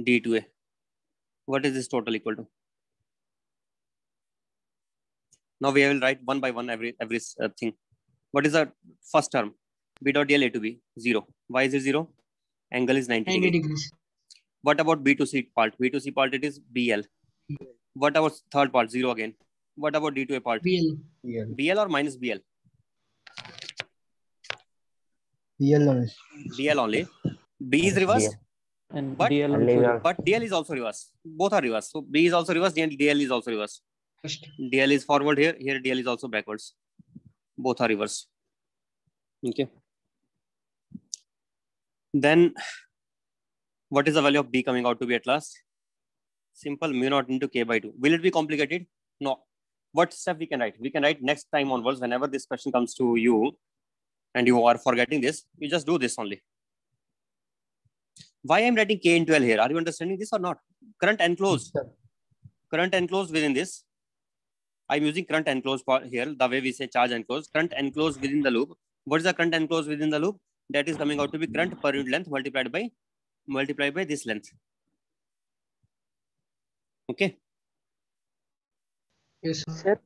[SPEAKER 1] D to A. What is this total equal to? Now we will write one by one every thing. What is the first term? B dot dl A to B, 0. Why is it 0? Angle is 90
[SPEAKER 4] 90
[SPEAKER 1] degree.
[SPEAKER 4] degrees.
[SPEAKER 1] What about B to C part? B to C part, it is BL. What about third part? 0 again. What about D to A part?
[SPEAKER 4] BL.
[SPEAKER 1] BL or minus BL?
[SPEAKER 5] BL only.
[SPEAKER 1] BL only. B is reversed,
[SPEAKER 3] And
[SPEAKER 1] but
[SPEAKER 3] DL also.
[SPEAKER 1] but DL is also reversed. Both are reversed. So B is also reversed and DL is also reversed.
[SPEAKER 4] First.
[SPEAKER 1] DL is forward here. Here DL is also backwards. Both are reversed. Okay. Then what is the value of B coming out to be at last? Simple, mu naught into K by 2. Will it be complicated? No. What step we can write? We can write next time onwards, whenever this question comes to you and you are forgetting this, you just do this only. Why I'm writing K into L here? Are you understanding this or not? Current enclosed. Current enclosed within this. I'm using current enclosed part here, the way we say charge enclosed. Current enclosed within the loop. What is the current enclosed within the loop? That is coming out to be current per unit length multiplied by this length. Okay.
[SPEAKER 4] Yes, sir.
[SPEAKER 6] Sir,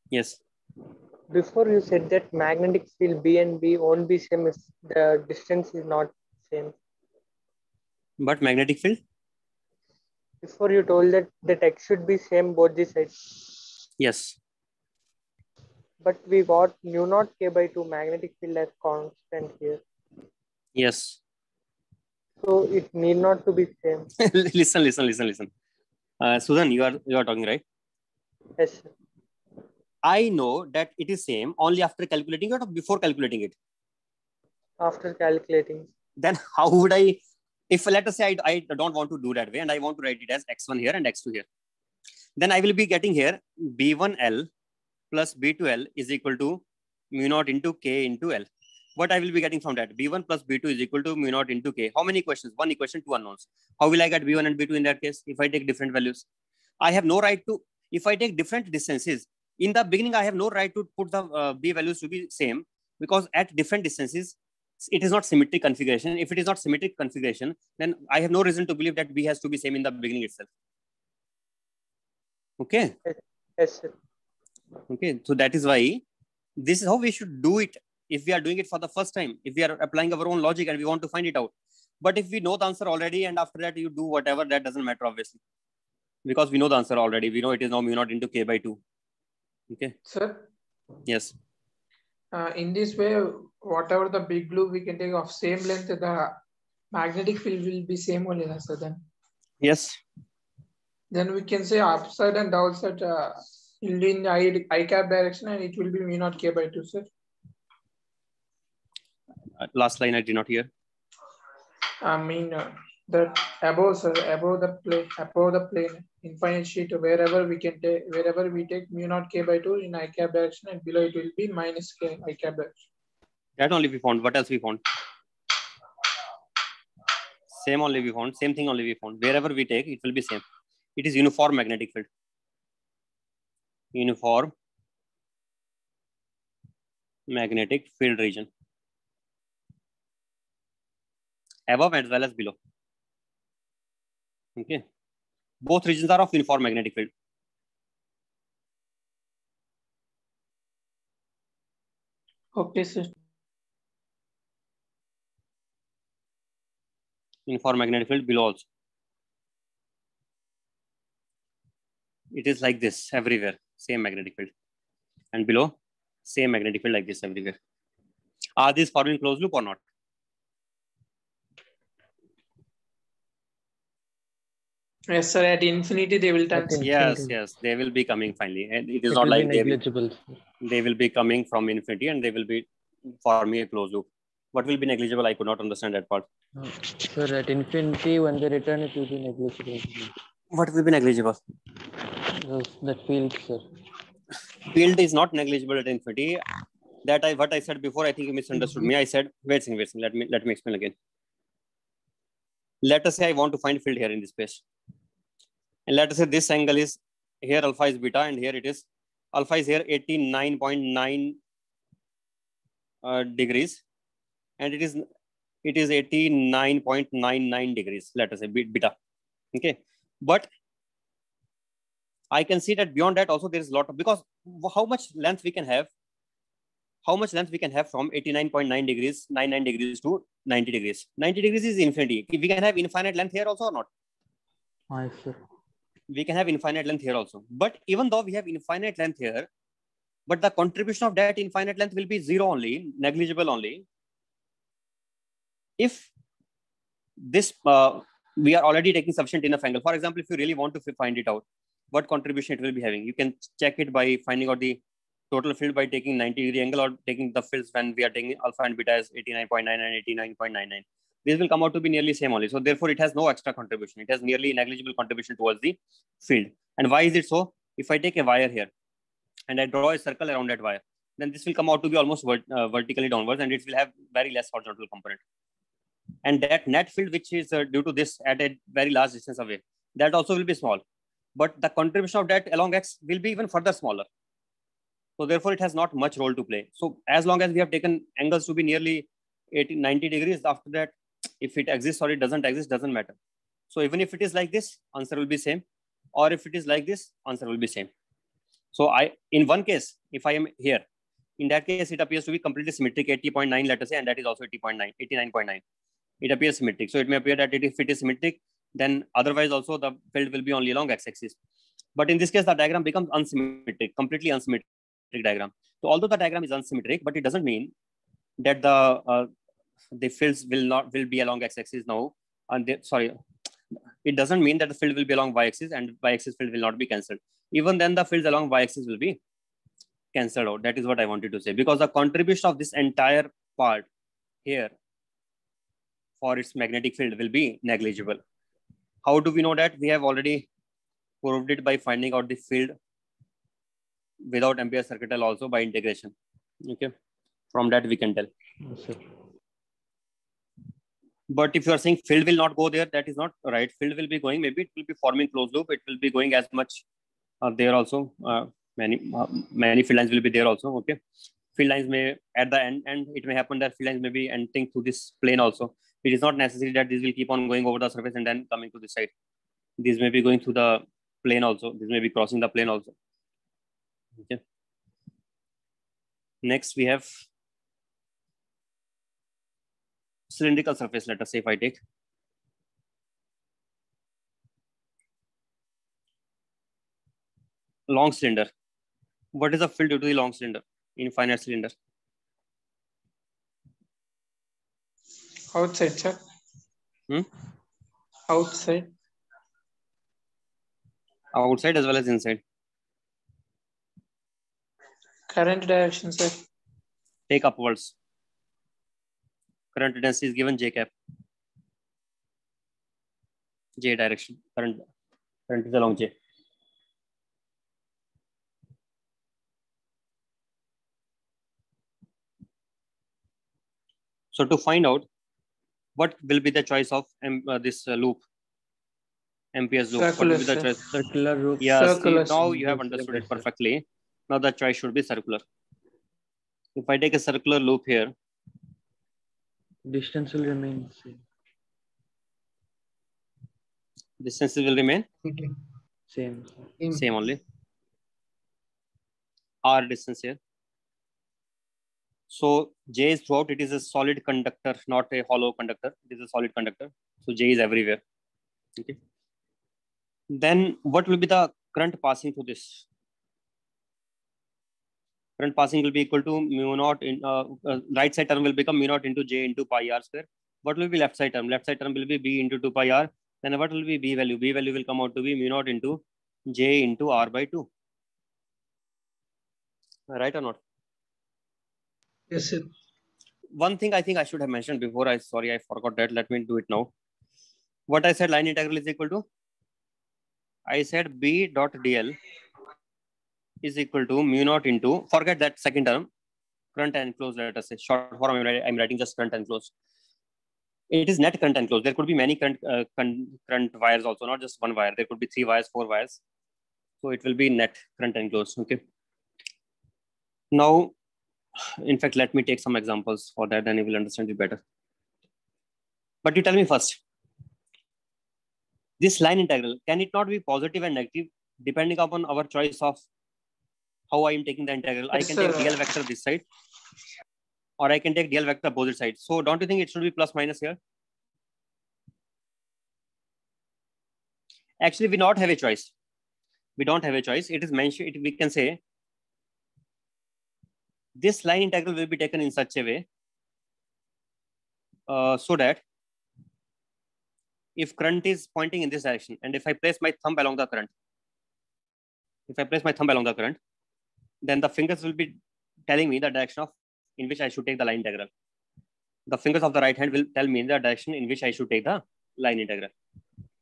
[SPEAKER 1] Yes.
[SPEAKER 6] before you said that magnetic field B and B won't be same if the distance is not same.
[SPEAKER 1] But magnetic field?
[SPEAKER 6] Before you told that X should be same both the sides.
[SPEAKER 1] Yes.
[SPEAKER 6] But we got mu naught K by 2 magnetic field as constant here.
[SPEAKER 1] Yes.
[SPEAKER 6] So it need not to be same.
[SPEAKER 1] listen. Susan, you are talking, right?
[SPEAKER 6] Yes, sir.
[SPEAKER 1] I know that it is same only after calculating it or before calculating it.
[SPEAKER 6] After calculating.
[SPEAKER 1] Then how would I, if let us say I don't want to do that way and I want to write it as x1 here and x2 here, then I will be getting here b1l plus b2l is equal to mu naught into k into l. What I will be getting from that? b1 plus b2 is equal to mu naught into k. How many equations? One equation, two unknowns. How will I get b1 and b2 in that case if I take different values? I have no right to, if I take different distances, in the beginning, I have no right to put the b values to be same because at different distances, it is not symmetric configuration. If it is not symmetric configuration, then I have no reason to believe that b has to be same in the beginning itself. Okay.
[SPEAKER 6] Yes, sir.
[SPEAKER 1] Okay. So that is why this is how we should do it. If we are doing it for the first time, if we are applying our own logic and we want to find it out. But if we know the answer already and after that you do whatever, that doesn't matter obviously. Because we know the answer already. We know it is now mu naught into k by 2. Okay.
[SPEAKER 2] Sir,
[SPEAKER 1] Yes.
[SPEAKER 2] in this way, whatever the big loop we can take of same length, the magnetic field will be same only, sir. Then.
[SPEAKER 1] Yes.
[SPEAKER 2] Then we can say upside and downside in I cap direction, and it will be mu naught k by 2, sir.
[SPEAKER 1] Last line I did not hear.
[SPEAKER 2] I mean that above, sir, above the plane, infinite sheet, wherever we take mu naught k by 2 in I cap direction, and below it will be minus k I cap direction.
[SPEAKER 1] That only we found. What else we found? Same only we found. Same thing only we found. Wherever we take, it will be same. It is uniform magnetic field. Uniform magnetic field region. Above as well as below. Okay. Both regions are of uniform magnetic field.
[SPEAKER 2] Okay, sir.
[SPEAKER 1] Uniform magnetic field below also. It is like this everywhere. Same magnetic field. And below, same magnetic field like this everywhere. Are these forming closed loop or not?
[SPEAKER 2] Yes, sir. At infinity, they will turn.
[SPEAKER 1] Yes, they will be coming finally. And it is
[SPEAKER 3] It
[SPEAKER 1] not
[SPEAKER 3] will
[SPEAKER 1] like
[SPEAKER 3] be negligible.
[SPEAKER 1] they will be coming from infinity and they will be forming a closed loop. What will be negligible? I could not understand that part.
[SPEAKER 3] Sir, at infinity, when they return, it will be negligible.
[SPEAKER 1] What will be negligible?
[SPEAKER 3] That field, sir.
[SPEAKER 1] Field is not negligible at infinity. What I said before, I think you misunderstood me. I said, wait a second. Let me explain again. Let us say I want to find field here in this space. And let us say this angle is here alpha is beta and here it is alpha is here 89.9 degrees and it is 89.99 degrees, let us say beta. Okay. But I can see that beyond that also there is a lot of, because how much length we can have from 89.9 degrees, 99 degrees to 90 degrees. 90 degrees is infinity. We can have infinite length here also or not?
[SPEAKER 3] Yes, sir.
[SPEAKER 1] We can have infinite length here also. But even though we have infinite length here, but the contribution of that infinite length will be zero only, negligible only. If this, we are already taking sufficient enough angle. For example, if you really want to find it out, what contribution it will be having, you can check it by finding out the total field by taking 90-degree angle or taking the fields when we are taking alpha and beta as 89.9 and 89.99. This will come out to be nearly same only. So therefore, it has no extra contribution. It has nearly negligible contribution towards the field. And why is it so? If I take a wire here and I draw a circle around that wire, then this will come out to be almost vertically downwards and it will have very less horizontal component. And that net field, which is due to this at a very large distance away, that also will be small. But the contribution of that along x will be even further smaller. So therefore, it has not much role to play. So as long as we have taken angles to be nearly 90 degrees, after that, if it exists or it doesn't exist, doesn't matter. So even if it is like this, answer will be same. Or if it is like this, answer will be same. So in one case, if I am here, in that case, it appears to be completely symmetric, 80.9, let us say, and that is also 89.9. It appears symmetric. So it may appear that if it is symmetric, then otherwise also the field will be only along x-axis. But in this case, the diagram becomes unsymmetric, completely unsymmetric diagram. So although the diagram is unsymmetric, but it doesn't mean that the fields will be along x-axis now. sorry, it doesn't mean that the field will be along y-axis and y-axis field will not be cancelled. Even then the fields along y-axis will be cancelled out. That is what I wanted to say, because the contribution of this entire part here for its magnetic field will be negligible. How do we know that? We have already proved it by finding out the field without Ampere's circuit law also by integration. Okay, from that we can tell.
[SPEAKER 3] Yes, sir.
[SPEAKER 1] But if you are saying field will not go there, that is not right. Field will be going, maybe it will be forming closed loop. It will be going as much there also. Many field lines will be there also. Okay, field lines may at the end, and it may happen that field lines may be entering through this plane also. It is not necessary that this will keep on going over the surface and then coming to the side. This may be going through the plane also. This may be crossing the plane also. Okay. Next we have cylindrical surface. Let us say if I take long cylinder. What is the field due to the long cylinder in finite cylinder?
[SPEAKER 2] Outside, sir. Outside.
[SPEAKER 1] Outside as well as inside.
[SPEAKER 2] Current direction, sir.
[SPEAKER 1] Take upwards. Current density is given J cap. J direction. Current is along J. So to find out what will be the choice of this loop, Ampere's loop,
[SPEAKER 2] Circular,
[SPEAKER 1] what will be the
[SPEAKER 2] sir.
[SPEAKER 1] choice?
[SPEAKER 3] Circular loop.
[SPEAKER 1] Yes,
[SPEAKER 2] Circular,
[SPEAKER 1] now
[SPEAKER 2] sir.
[SPEAKER 1] you have understood it perfectly. Now the choice should be circular. If I take a circular loop here,
[SPEAKER 3] Distance will remain same.
[SPEAKER 1] distances will remain
[SPEAKER 3] Same.
[SPEAKER 1] same only. R distance here. So J is throughout. It is a solid conductor, not a hollow conductor. It is a solid conductor. So J is everywhere. Okay. Then what will be the current passing through this? Current passing will be equal to mu naught in right side term will become mu naught into J into pi r square. What will be left side term? Left side term will be B into 2 pi r. Then what will be B value? B value will come out to be mu naught into J into R by 2. Right or not?
[SPEAKER 4] Yes, sir.
[SPEAKER 1] One thing I think I should have mentioned before. I forgot that. Let me do it now. What I said, line integral is equal to? I said B dot dl is equal to mu naught into, forget that second term, current enclosed, let us say. Short form, I'm writing just current enclosed. It is net current enclosed. There could be many current wires also, not just one wire. There could be 3 wires, 4 wires. So it will be net current enclosed. Okay. Now, in fact, let me take some examples for that, then you will understand it better. But you tell me first, this line integral, can it not be positive and negative depending upon our choice of how I am taking the integral?
[SPEAKER 2] Yes,
[SPEAKER 1] I can
[SPEAKER 2] sir.
[SPEAKER 1] take dl vector this side, or I can take dl vector opposite side. So don't you think it should be plus minus here? Actually, we not have a choice. We don't have a choice. It is mentioned, we can say, this line integral will be taken in such a way so that if current is pointing in this direction, and if I place my thumb along the current, then the fingers will be telling me the direction of in which I should take the line integral. The fingers of the right hand will tell me the direction in which I should take the line integral.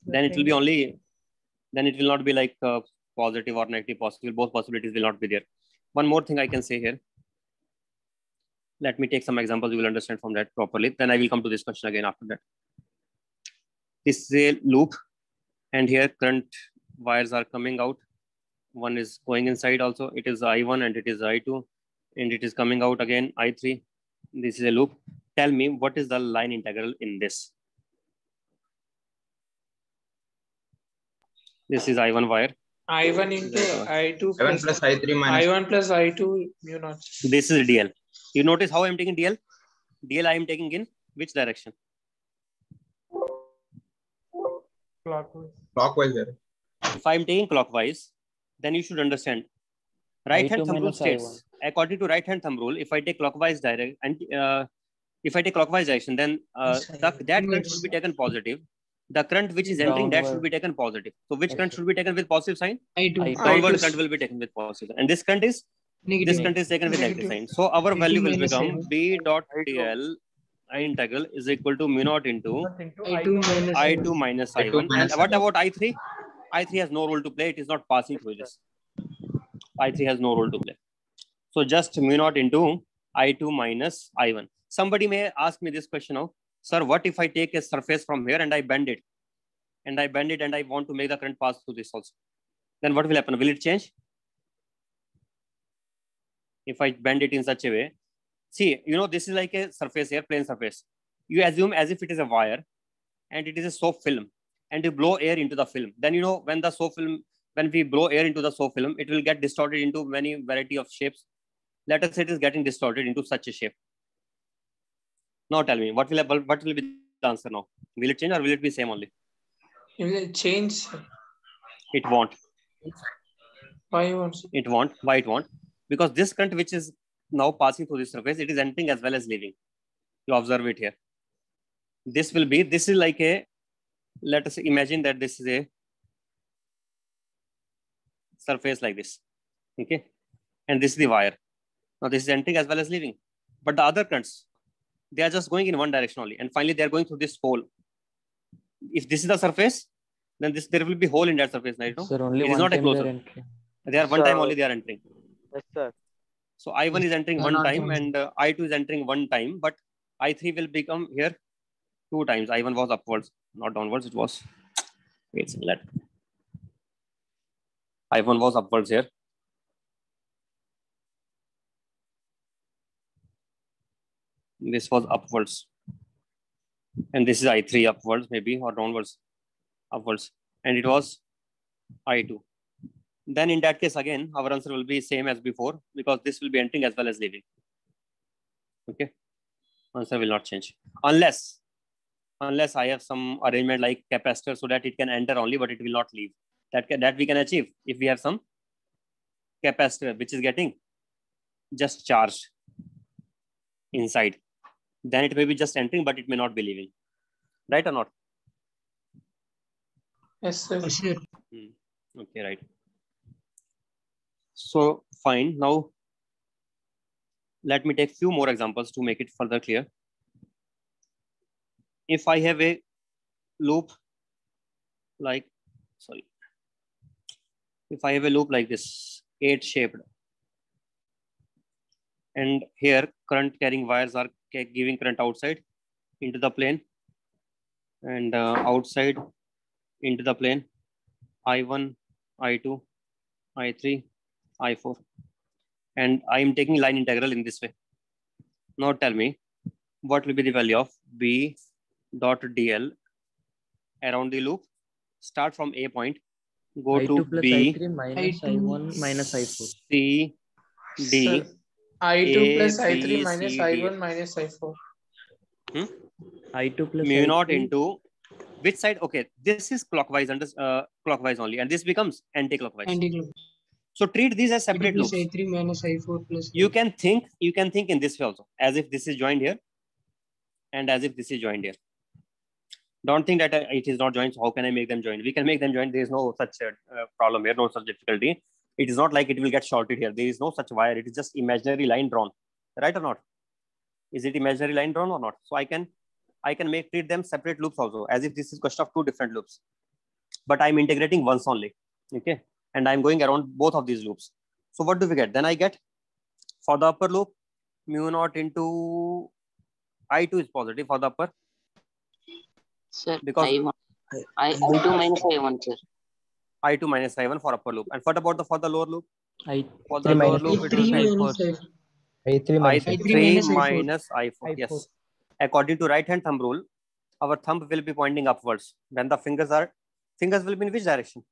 [SPEAKER 1] Then it will be only, then it will not be like positive or negative possible. Both possibilities will not be there. One more thing I can say here. Let me take some examples. You will understand from that properly. Then I will come to this question again after that. This is a loop, and here current wires are coming out. One is going inside also. It is I1 and it is I2, and it is coming out again I3. This is a loop. Tell me what is the line integral in this? This is I1 wire.
[SPEAKER 2] I1 into I2
[SPEAKER 7] I1 plus I3 minus
[SPEAKER 2] I1 plus I2 mu naught.
[SPEAKER 1] This is DL. You notice how I am taking DL? DL I am taking in which direction?
[SPEAKER 7] clockwise there.
[SPEAKER 1] If I am taking clockwise, then you should understand. Right hand
[SPEAKER 3] I2
[SPEAKER 1] thumb rule
[SPEAKER 3] minus
[SPEAKER 1] states, according to right hand thumb rule, if I take clockwise direct and if I take clockwise direction, then
[SPEAKER 4] Yes,
[SPEAKER 1] that current should be taken positive. The current which is entering, that should
[SPEAKER 3] Downward.
[SPEAKER 1] be taken positive. So which
[SPEAKER 3] Yes,
[SPEAKER 1] current
[SPEAKER 3] sir.
[SPEAKER 1] should be taken with positive sign?
[SPEAKER 4] I2.
[SPEAKER 3] I2.
[SPEAKER 1] Downward
[SPEAKER 2] I2
[SPEAKER 1] current will be taken with positive sign. And this current is,
[SPEAKER 4] Negative.
[SPEAKER 1] this current is taken with negative sign. So our
[SPEAKER 4] I2
[SPEAKER 1] value will
[SPEAKER 4] minus
[SPEAKER 1] become
[SPEAKER 4] I1.
[SPEAKER 1] B dot dl integral is equal to mu naught into
[SPEAKER 4] I2 minus
[SPEAKER 1] I2
[SPEAKER 4] I1.
[SPEAKER 1] minus
[SPEAKER 5] I2
[SPEAKER 1] I1. And
[SPEAKER 5] minus
[SPEAKER 1] what
[SPEAKER 5] I1.
[SPEAKER 1] about I3? I3 has no role to play. It is not passing through this. I3 has no role to play. So just mu naught into I2 minus I1. Somebody may ask me this question now, sir, what if I take a surface from here and I bend it? And I bend it and I want to make the current pass through this also. Then what will happen? Will it change? If I bend it in such a way, see, you know, this is like a surface here, plane surface. You assume as if it is a wire and it is a soap film and you blow air into the film. Then, you know, when the soap film, when we blow air into the soap film, it will get distorted into many variety of shapes. Let us say it is getting distorted into such a shape. Now tell me, what will be the answer now? Will it change or will it be same only?
[SPEAKER 2] It will change.
[SPEAKER 1] It won't.
[SPEAKER 2] Why won't?
[SPEAKER 1] It won't. Why it won't? Because this current which is now passing through this surface, it is entering as well as leaving. You observe it here. This is like a, let us imagine that this is a surface like this. Okay. And this is the wire. Now this is entering as well as leaving. But the other currents, they are just going in one direction only. And finally, they are going through this hole. If this is the surface, then there will be hole in that surface, right? No?
[SPEAKER 3] Sir, only
[SPEAKER 1] It is
[SPEAKER 3] one
[SPEAKER 1] not a
[SPEAKER 3] time
[SPEAKER 1] closure.
[SPEAKER 3] they're entering.
[SPEAKER 1] They are one time only they are entering.
[SPEAKER 6] Yes, sir.
[SPEAKER 1] So I1 is entering one time and I2 is entering one time, but I3 will become here two times. I1 was upwards, not downwards. It was, wait, let I1 was upwards here. This was upwards. And this is I3 upwards, maybe, or downwards, upwards. And it was I2. Then in that case, again, our answer will be same as before because this will be entering as well as leaving. Okay. Answer will not change. Unless I have some arrangement like capacitor so that it can enter only, but it will not leave. That we can achieve if we have some capacitor which is getting just charged inside. Then it may be just entering, but it may not be leaving. Right or not?
[SPEAKER 2] Yes, sir.
[SPEAKER 4] Yes, sir.
[SPEAKER 1] Okay, right. So fine. Now let me take few more examples to make it further clear. If I have a loop like, if I have a loop like this, 8 shaped, and here current carrying wires are giving current outside into the plane and outside into the plane, I1, I2, I3, I4. And I am taking line integral in this way. Now tell me, what will be the value of B dot dl around the loop? Start from A point, go
[SPEAKER 3] I2
[SPEAKER 1] to
[SPEAKER 3] plus
[SPEAKER 1] B,
[SPEAKER 3] I3 minus
[SPEAKER 4] I2
[SPEAKER 3] I1 minus I4.
[SPEAKER 1] C, D,
[SPEAKER 2] Sir, I2
[SPEAKER 1] A,
[SPEAKER 2] plus
[SPEAKER 1] B,
[SPEAKER 2] I3 minus
[SPEAKER 1] C, D.
[SPEAKER 2] I1 minus I4.
[SPEAKER 3] I2 plus
[SPEAKER 1] mu naught
[SPEAKER 3] I3.
[SPEAKER 1] into which side? Okay, this is clockwise and clockwise only, and this becomes anti-clockwise.
[SPEAKER 4] Anti-clockwise.
[SPEAKER 1] So treat these as
[SPEAKER 4] I2
[SPEAKER 1] separate
[SPEAKER 4] plus
[SPEAKER 1] loops.
[SPEAKER 4] I3 minus I4 plus
[SPEAKER 1] You can think in this way also, as if this is joined here, and as if this is joined here. Don't think that it is not joined. So how can I make them joined? We can make them joined. There is no such problem here, no such difficulty. It is not like it will get shorted here. There is no such wire. It is just imaginary line drawn, right or not? Is it imaginary line drawn or not? So I can treat them separate loops also, as if this is question of two different loops. But I'm integrating once only, okay? And I'm going around both of these loops. So what do we get? Then I get for the upper loop, mu naught into I2 is positive for the upper.
[SPEAKER 7] Sir,
[SPEAKER 1] Because
[SPEAKER 7] I2 minus I1, sir.
[SPEAKER 1] I2 minus I1 for upper loop. And what about for the lower loop?
[SPEAKER 3] I3
[SPEAKER 1] For the lower loop, it will
[SPEAKER 4] I3
[SPEAKER 1] be
[SPEAKER 4] minus I4.
[SPEAKER 5] I3 minus I4.
[SPEAKER 1] I3
[SPEAKER 4] minus I4.
[SPEAKER 1] minus I4. Yes. According to right hand thumb rule, our thumb will be pointing upwards. When the fingers will be in which direction?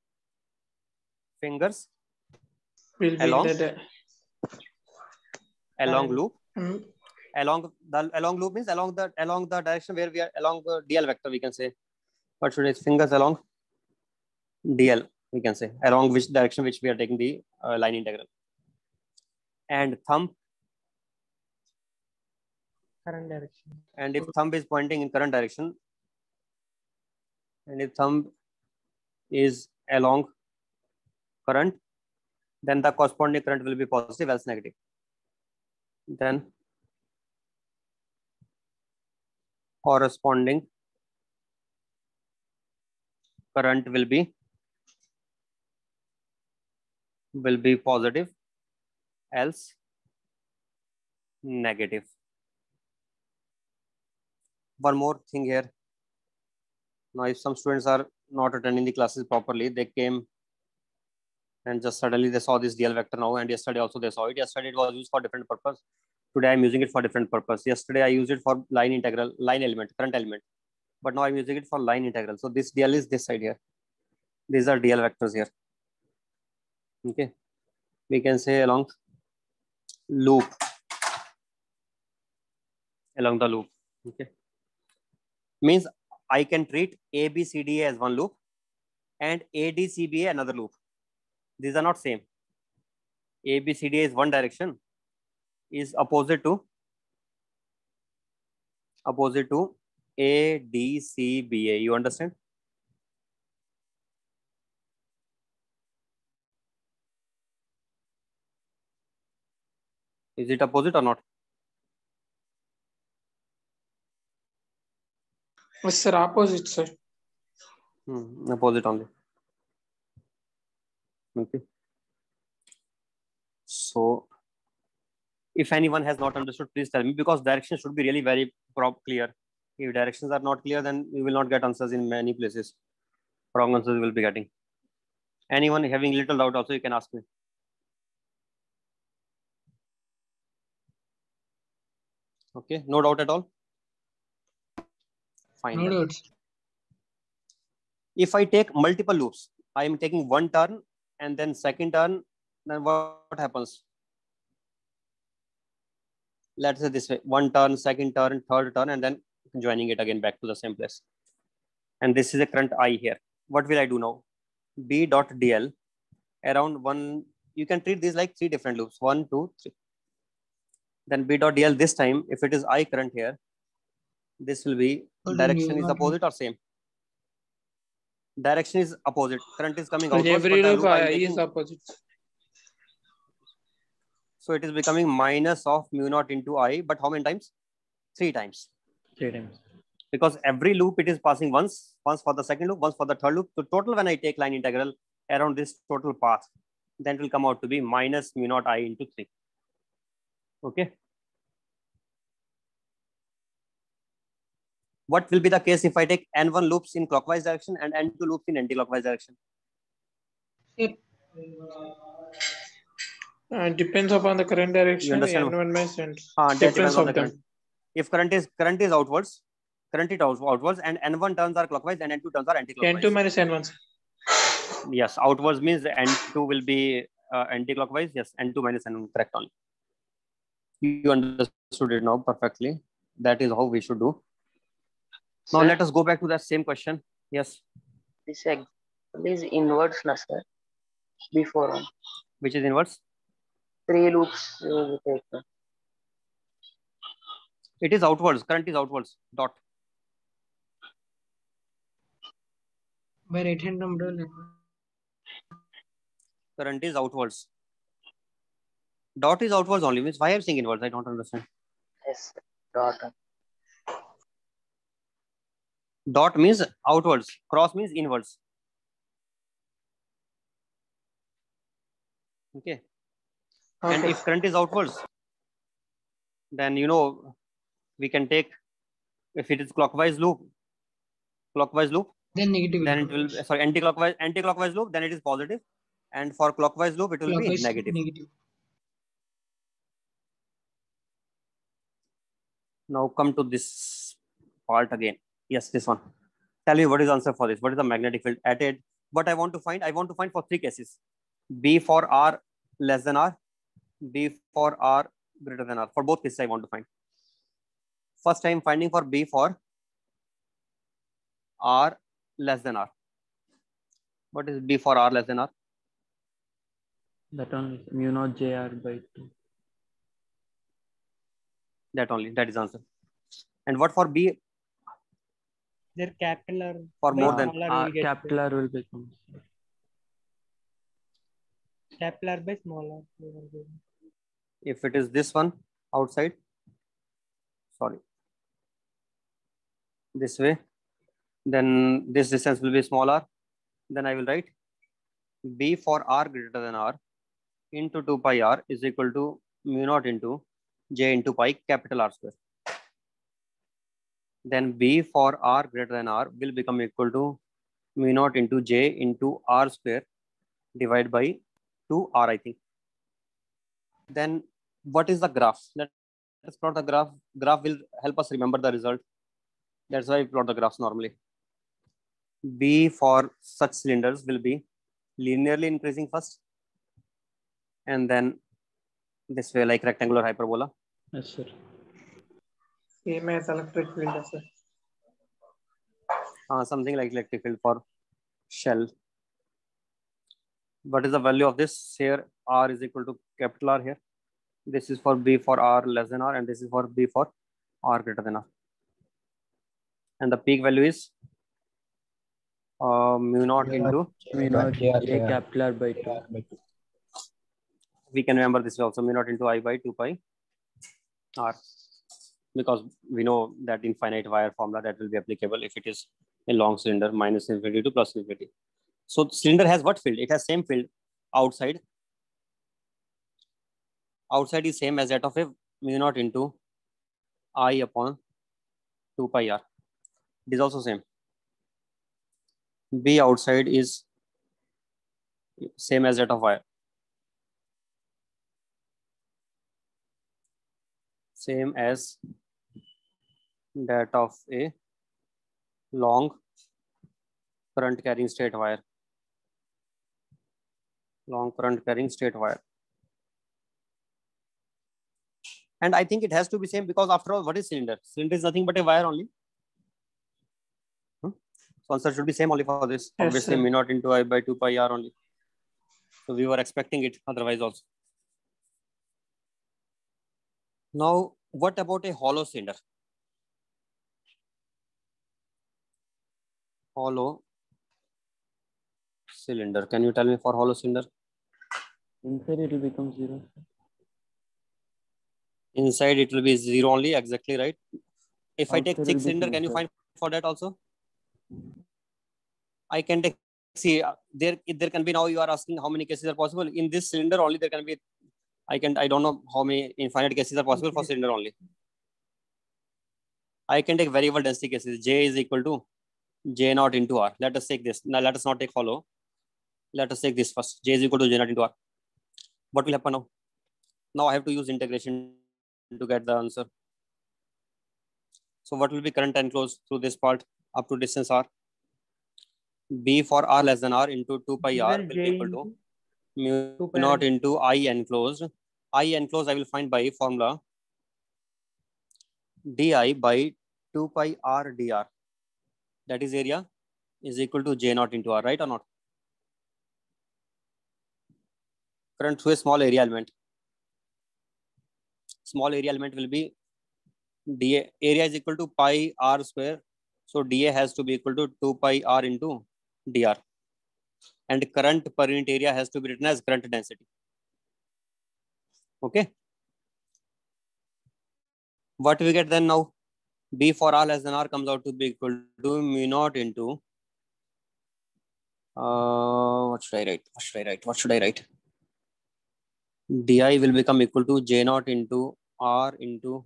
[SPEAKER 1] Fingers
[SPEAKER 2] Will be
[SPEAKER 1] along
[SPEAKER 2] in that.
[SPEAKER 1] along loop.
[SPEAKER 2] Mm,
[SPEAKER 1] Along loop means along the direction where we are, along the DL vector, we can say. What should it? Fingers along DL, we can say, along which direction which we are taking the line integral. And thumb.
[SPEAKER 6] Current direction.
[SPEAKER 1] And if thumb is pointing in current direction, and if thumb is along current, then the corresponding current will be positive, else negative. Then corresponding current will be positive, else negative. One more thing here. Now, if some students are not attending the classes properly, they came and just suddenly they saw this DL vector now, and yesterday also they saw it. Yesterday it was used for different purpose. Today I'm using it for different purpose. Yesterday I used it for line integral, line element, current element, but now I'm using it for line integral. So this DL is this side here. These are DL vectors here. Okay, we can say along loop, along the loop. Okay, means I can treat ABCDA as one loop and ADCBA another loop. These are not same. ABCDA is one direction, is opposite to ADCBA. You understand? Is it opposite or not?
[SPEAKER 2] Yes, sir. Opposite, sir.
[SPEAKER 1] Opposite only. Okay. So, if anyone has not understood, please tell me, because directions should be really very clear. If directions are not clear, then we will not get answers in many places. Wrong answers we will be getting. Anyone having little doubt also, you can ask me. Okay, no doubt at all. Fine.
[SPEAKER 4] No doubts.
[SPEAKER 1] If I take multiple loops, I am taking one turn and then second turn, then what happens? Let's say this way: one turn, second turn, third turn, and then joining it again back to the same place. And this is a current I here. What will I do now? B dot DL around one. You can treat these like three different loops: 1, 2, 3. Then B dot DL this time, if it is I current here, this will be direction is opposite or same? Direction is opposite. Current is coming
[SPEAKER 2] In
[SPEAKER 1] outwards,
[SPEAKER 2] every
[SPEAKER 1] but the
[SPEAKER 2] loop,
[SPEAKER 1] loop I am
[SPEAKER 2] I is
[SPEAKER 1] taking,
[SPEAKER 2] opposite.
[SPEAKER 1] so it is becoming minus of mu naught into I, but how many times? 3 times.
[SPEAKER 3] 3 times.
[SPEAKER 1] Because every loop it is passing once for the second loop, once for the third loop. So total, when I take line integral around this total path, then it will come out to be minus mu naught I into 3. Okay. What will be the case if I take N1 loops in clockwise direction and N2 loops in anti-clockwise direction?
[SPEAKER 2] Depends upon the current direction.
[SPEAKER 1] understand?
[SPEAKER 2] N1 means
[SPEAKER 1] That
[SPEAKER 2] difference
[SPEAKER 1] depends on
[SPEAKER 2] of
[SPEAKER 1] the
[SPEAKER 2] them.
[SPEAKER 1] current. If current is outwards, outwards, and N1 turns are clockwise and N2 turns are anti-clockwise.
[SPEAKER 2] N2 minus N1.
[SPEAKER 1] Yes, outwards means N2 will be anti-clockwise. Yes, N2 minus N1, correct only. You understood it now perfectly. That is how we should do. Now
[SPEAKER 7] Sir,
[SPEAKER 1] let us go back to that same question. Yes.
[SPEAKER 7] this example is inverse, na sir. Before one.
[SPEAKER 1] Which is inverse?
[SPEAKER 7] 3 loops you take.
[SPEAKER 1] It is outwards. Current is outwards. Dot.
[SPEAKER 4] By right hand number.
[SPEAKER 1] Current is outwards. Dot is outwards only. Means why I am saying inwards? I don't understand.
[SPEAKER 7] Yes, sir. Dot.
[SPEAKER 1] Dot means outwards. Cross means inwards. Okay. And if current is outwards, then we can take, if it is clockwise loop,
[SPEAKER 4] Then negative.
[SPEAKER 1] then it will, sorry, anti-clockwise loop, then it is positive, and for clockwise loop it will be negative. Now come to this part again. Yes, this one. Tell me what is the answer for this. What is the magnetic field at it? What I want to find for 3 cases. B for R less than R, B for R greater than R. For both cases I want to find. First I am finding for B for R less than R. What is B for R less than R?
[SPEAKER 3] That one is mu naught JR by 2.
[SPEAKER 1] That only. That is answer. And what for B
[SPEAKER 4] Their capital or
[SPEAKER 1] For
[SPEAKER 4] by
[SPEAKER 1] more than
[SPEAKER 4] smaller will get
[SPEAKER 3] capital R will become.
[SPEAKER 4] capital or by smaller.
[SPEAKER 1] if it is this one outside, sorry, this way, then this distance will be smaller. Then I will write B for R greater than R into 2 pi R is equal to mu naught into J into pi capital R square. Then B for R greater than R will become equal to mu naught into J into R square divided by 2R, I think. Then what is the graph? Let's plot the graph. Graph will help us remember the result. That's why we plot the graphs normally. B for such cylinders will be linearly increasing first, and then this way, like rectangular hyperbola.
[SPEAKER 3] Yes, sir.
[SPEAKER 2] Same as electric field, sir.
[SPEAKER 1] Something like electric field for shell. What is the value of this? Here R is equal to capital R here. This is for B for R less than R, and this is for B for R greater than R. And the peak value is mu naught into
[SPEAKER 3] Mu naught
[SPEAKER 5] J
[SPEAKER 3] J capital R by 2.
[SPEAKER 1] we can remember this also, mu naught into I by 2 pi R, because we know that infinite wire formula that will be applicable if it is a long cylinder, minus infinity to plus infinity. So cylinder has what field? It has same field outside. Outside is same as that of a mu naught into I upon 2 pi R. It is also same. B outside is same as that of wire. Same as that of a long current carrying straight wire. Long current carrying straight wire. And I think it has to be same because after all, what is cylinder? Cylinder is nothing but a wire only. So answer should be same only for this.
[SPEAKER 2] Yes,
[SPEAKER 1] Obviously,
[SPEAKER 2] sir.
[SPEAKER 1] mu naught into I by 2 pi R only. So we were expecting it otherwise also. Now, what about a hollow cylinder? Hollow cylinder. Can you tell me for hollow cylinder?
[SPEAKER 3] Inside it will become 0.
[SPEAKER 1] Inside it will be 0 only, exactly right. If I take
[SPEAKER 3] Outside
[SPEAKER 1] thick
[SPEAKER 3] will be
[SPEAKER 1] cylinder,
[SPEAKER 3] two,
[SPEAKER 1] can you
[SPEAKER 3] sir.
[SPEAKER 1] find for that also? I can take, see, there can be, now you are asking how many cases are possible. In this cylinder only there can be, I don't know how many infinite cases are possible for cylinder only. I can take variable density cases. J is equal to J naught into R. Let us take this. Now let us not take hollow. Let us take this first. J is equal to J naught into R. What will happen now? Now I have to use integration to get the answer. So what will be current enclosed through this part up to distance R? B for R less than R into 2 pi R will be equal to mu naught into I enclosed. I enclosed I will find by formula di by 2 pi R dr. That is area is equal to J naught into R, right or not? Current through a small area element. Small area element will be dA. Area is equal to pi R square. So dA has to be equal to 2 pi R into dr. And current per unit area has to be written as current density. Okay. What we get then now? B for R less than R comes out to be equal to mu naught into what should I write? Di will become equal to J naught into R into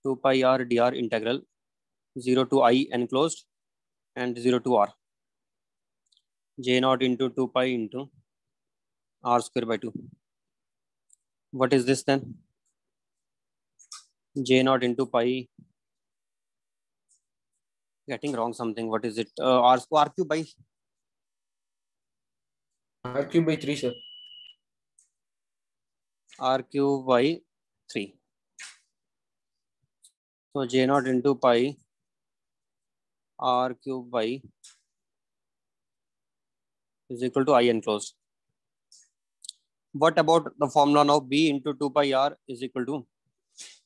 [SPEAKER 1] 2 pi R dr integral 0 to I enclosed and 0 to R. J naught into 2 pi into R square by 2. What is this then? J naught into pi. Getting wrong something. What is it? R cube by
[SPEAKER 8] R cube by 3, sir.
[SPEAKER 1] R cube by 3. So J naught into pi R cube by is equal to I enclosed. What about the formula now? B into 2 pi R is equal to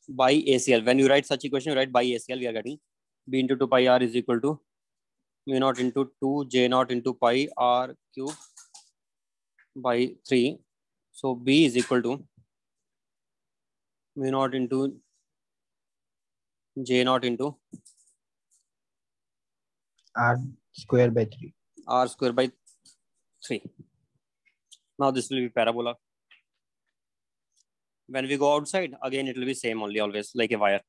[SPEAKER 1] by ACL. When you write such equation, you write by ACL. We are getting B into 2 pi R is equal to mu naught into 2 J naught into pi R cube by 3. So B is equal to mu naught into J naught into
[SPEAKER 5] R square by 3.
[SPEAKER 1] R square by 3. Now this will be parabola. When we go outside, again it will be same only, always like a wire.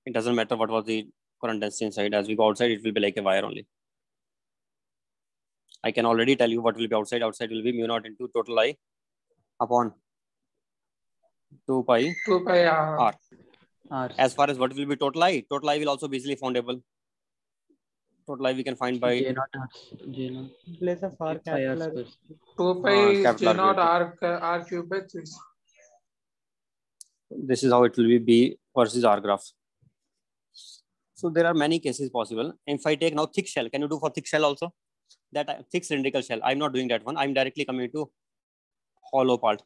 [SPEAKER 1] It doesn't matter what was the current density inside. As we go outside, it will be like a wire only. I can already tell you what will be outside. Outside will be mu naught into total I upon 2 pi
[SPEAKER 2] 2 pi
[SPEAKER 1] R.
[SPEAKER 3] R.
[SPEAKER 1] As far as what will be total I will also be easily foundable. Total I we can find by
[SPEAKER 3] J naught R. J naught.
[SPEAKER 4] In place of R,
[SPEAKER 3] Pi R
[SPEAKER 4] capital R.
[SPEAKER 3] square.
[SPEAKER 2] 2 pi is
[SPEAKER 1] capital
[SPEAKER 2] J
[SPEAKER 1] R
[SPEAKER 2] naught
[SPEAKER 1] square.
[SPEAKER 2] R cube by 3.
[SPEAKER 1] This is how it will be B versus R graph. So there are many cases possible. If I take now thick shell, can you do for thick shell also? That thick cylindrical shell. I'm not doing that one. I'm directly coming to hollow part.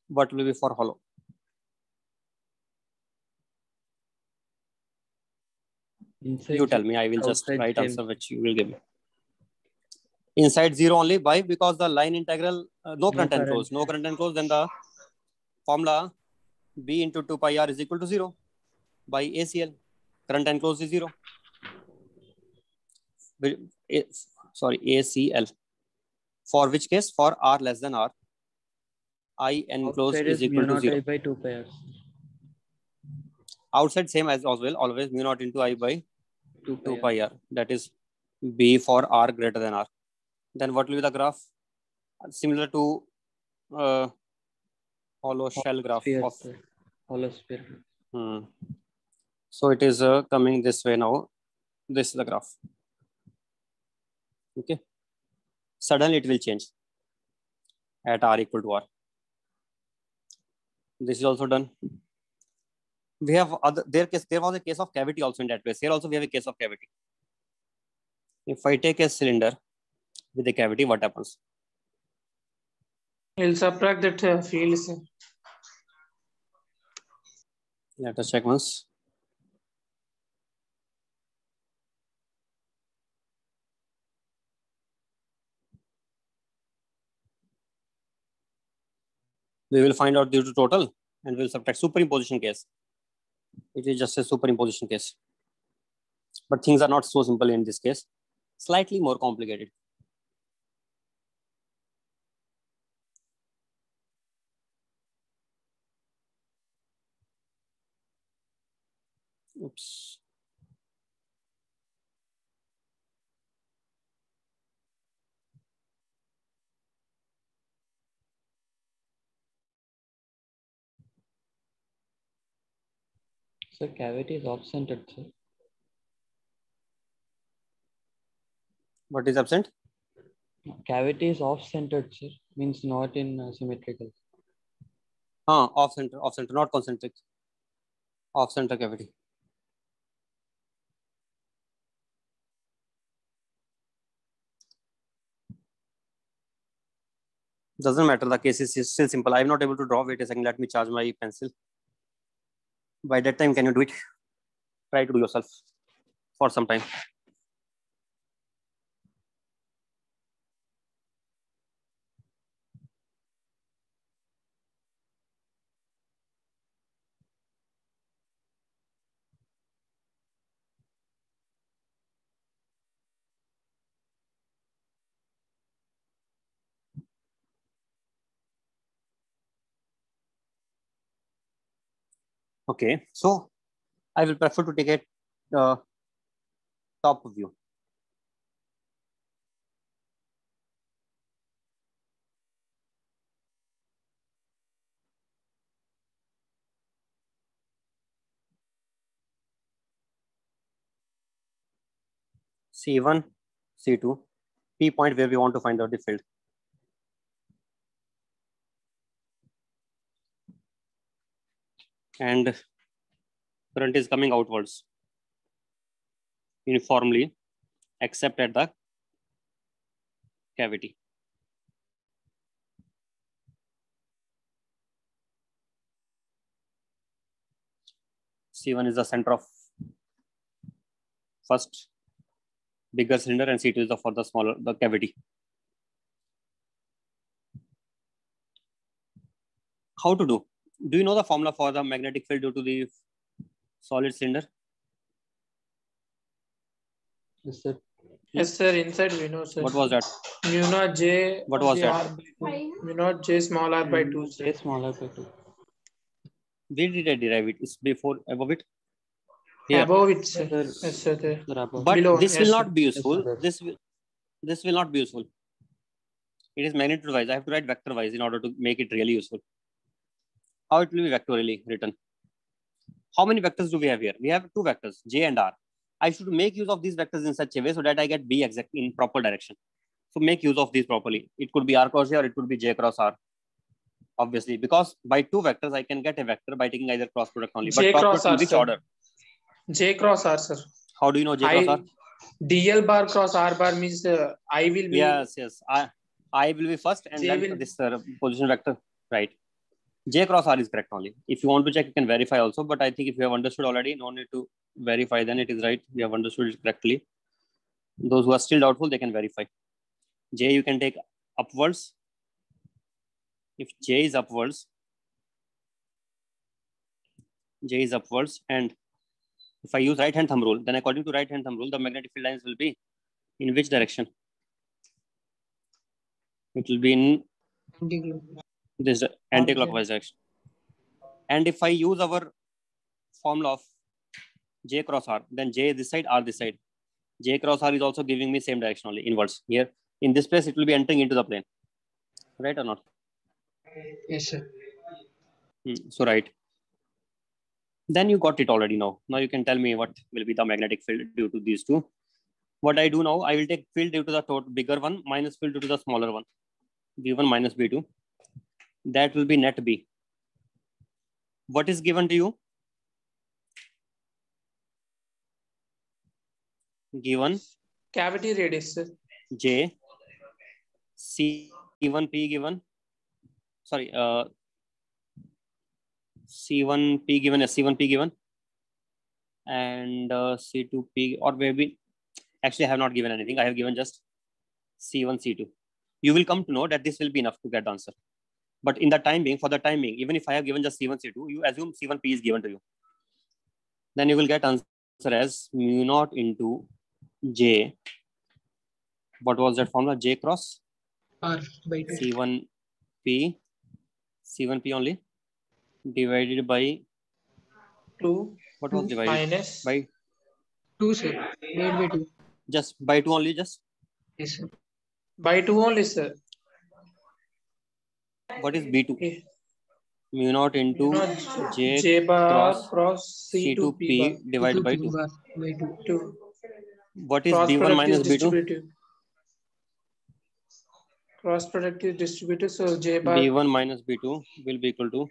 [SPEAKER 1] What will be for hollow?
[SPEAKER 3] Inside
[SPEAKER 1] You tell me. I will just
[SPEAKER 3] outside
[SPEAKER 1] write
[SPEAKER 3] same.
[SPEAKER 1] answer which you will give me. Inside 0 only. Why? Because the line integral no current
[SPEAKER 3] current.
[SPEAKER 1] enclosed. No current enclosed. Then the formula B into 2 pi R is equal to 0 by ACL. Current enclosed is 0. Sorry, ACL. For which case? For R less than R. I enclosed
[SPEAKER 3] Outside
[SPEAKER 1] is
[SPEAKER 3] is mu
[SPEAKER 1] equal to
[SPEAKER 3] naught
[SPEAKER 1] 0.
[SPEAKER 3] I by 2 pi R.
[SPEAKER 1] Outside same as well. Always mu naught into I by
[SPEAKER 3] 2
[SPEAKER 1] 2 pi R. That is B for R greater than R. Then what will be the graph? Similar to hollow shell graph
[SPEAKER 3] Sphere,
[SPEAKER 1] of.
[SPEAKER 3] sir. Hollow sphere.
[SPEAKER 1] So it is coming this way now. This is the graph. Okay. Suddenly it will change at R equal to R. This is also done. We have other there was a case of cavity also in that place. Here also we have a case of cavity. If I take a cylinder with a cavity, what happens?
[SPEAKER 2] We'll subtract that fields.
[SPEAKER 1] Let us check once. We will find out due to total and we'll subtract superimposition case. It is just a superimposition case. But things are not so simple in this case. Slightly more complicated. Oops.
[SPEAKER 3] So cavity is off-centered, sir.
[SPEAKER 1] What is absent?
[SPEAKER 3] Cavity is off-centered, sir. Means not in symmetrical.
[SPEAKER 1] Off center, not concentric. Off center cavity. Doesn't matter. The case is still simple. I'm not able to draw. Wait a second. Let me charge my pencil. By that time, can you do it? Try to do yourself for some time. Okay, so I will prefer to take a top view. C1, C2, P point where we want to find out the field. And current is coming outwards uniformly, except at the cavity. C1 is the center of first bigger cylinder and C2 is the for the smaller, the cavity. How to do? Do you know the formula for the magnetic field due to the solid cylinder?
[SPEAKER 3] Yes, sir.
[SPEAKER 2] Yes, sir. Inside we know, sir.
[SPEAKER 1] What was that?
[SPEAKER 2] Mu naught J.
[SPEAKER 1] What was
[SPEAKER 2] J
[SPEAKER 1] that?
[SPEAKER 2] R by 2. Mu naught J small r by 2, sir.
[SPEAKER 3] J smaller by 2.
[SPEAKER 1] Where did I derive it? It's before, above it? Here.
[SPEAKER 2] Above it, sir.
[SPEAKER 3] Sir,
[SPEAKER 2] Yes, sir. There.
[SPEAKER 3] sir, above.
[SPEAKER 1] But
[SPEAKER 2] Below,
[SPEAKER 1] this
[SPEAKER 2] yes,
[SPEAKER 1] will
[SPEAKER 2] sir.
[SPEAKER 1] not be useful.
[SPEAKER 3] Yes, sir.
[SPEAKER 1] This will not be useful. It is magnitude wise. I have to write vector wise in order to make it really useful. How it will be vectorially written? How many vectors do we have here? We have two vectors, J and R. I should make use of these vectors in such a way so that I get B exact in proper direction. So make use of these properly. It could be R cross J or it could be J cross R. Obviously, because by two vectors I can get a vector by taking either cross product only. But
[SPEAKER 2] J
[SPEAKER 1] cross
[SPEAKER 2] cross
[SPEAKER 1] product in
[SPEAKER 2] R,
[SPEAKER 1] which
[SPEAKER 2] sir.
[SPEAKER 1] order?
[SPEAKER 2] J cross R, sir.
[SPEAKER 1] How do you know J cross R?
[SPEAKER 2] DL bar cross R bar means I will be.
[SPEAKER 1] Yes. I will be first and
[SPEAKER 2] J
[SPEAKER 1] then
[SPEAKER 2] will...
[SPEAKER 1] this position vector, right? J cross R is correct only. If you want to check, you can verify also. But I think if you have understood already, no need to verify. Then it is right. You have understood it correctly. Those who are still doubtful, they can verify. J you can take upwards. If J is upwards, and if I use right hand thumb rule, then according to right hand thumb rule, the magnetic field lines will be in which direction? It will be in this anti-clockwise direction. And if I use our formula of J cross R, then J this side, R this side. J cross R is also giving me same direction only, inwards. Here, in this place, it will be entering into the plane. Right or not?
[SPEAKER 2] Yes, sir.
[SPEAKER 1] So right. Then you got it already now. Now you can tell me what will be the magnetic field due to these two. What I do now, I will take field due to the bigger one minus field due to the smaller one. B1 minus B2. That will be net B. What is given to you? Given
[SPEAKER 2] cavity radius, sir.
[SPEAKER 1] J, C1P given. Sorry, C1P given, C1P given, and C2P, or maybe actually I have not given anything. I have given just C1, C2. You will come to know that this will be enough to get the answer. But in the time being, for the time being, even if I have given just C1, C2, you assume C1P is given to you. Then you will get answer as mu naught into J. What was that formula? J cross
[SPEAKER 2] R by 2.
[SPEAKER 1] C1P only divided by
[SPEAKER 2] 2.
[SPEAKER 1] What was divided?
[SPEAKER 2] Minus
[SPEAKER 1] By
[SPEAKER 2] 2, sir. Made by 2.
[SPEAKER 1] Just by 2 only, just?
[SPEAKER 2] Yes, sir. By 2 only, sir.
[SPEAKER 1] What is B2?
[SPEAKER 2] Okay.
[SPEAKER 1] Mu naught into J
[SPEAKER 2] bar
[SPEAKER 1] cross
[SPEAKER 2] cross
[SPEAKER 1] C2P divided by 2.
[SPEAKER 2] By 2.
[SPEAKER 1] What is
[SPEAKER 2] Cross
[SPEAKER 1] B1
[SPEAKER 2] product
[SPEAKER 1] minus
[SPEAKER 2] is
[SPEAKER 1] B2?
[SPEAKER 2] distributive. Cross product is distributive, so J bar.
[SPEAKER 1] B1 minus B2 will be equal to,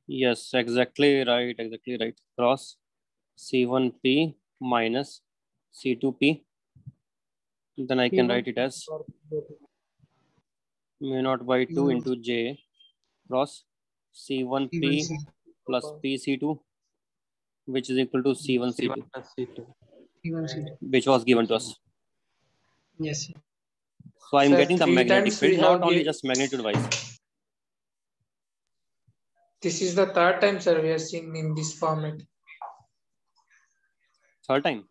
[SPEAKER 1] yes, exactly right. Cross C1P minus C2P. Then I can write it as mu naught by 2 into J cross C1P plus PC2, which is equal to C1C2,
[SPEAKER 3] C1 plus C2.
[SPEAKER 1] which was given to us.
[SPEAKER 2] Yes, sir.
[SPEAKER 1] So I'm
[SPEAKER 2] Sir,
[SPEAKER 1] getting the
[SPEAKER 2] 3
[SPEAKER 1] magnetic
[SPEAKER 2] times
[SPEAKER 1] field,
[SPEAKER 2] we
[SPEAKER 1] not
[SPEAKER 2] have
[SPEAKER 1] only
[SPEAKER 2] get-
[SPEAKER 1] just magnitude wise.
[SPEAKER 2] This is the third time, sir, we are seeing in this format.
[SPEAKER 1] Third time.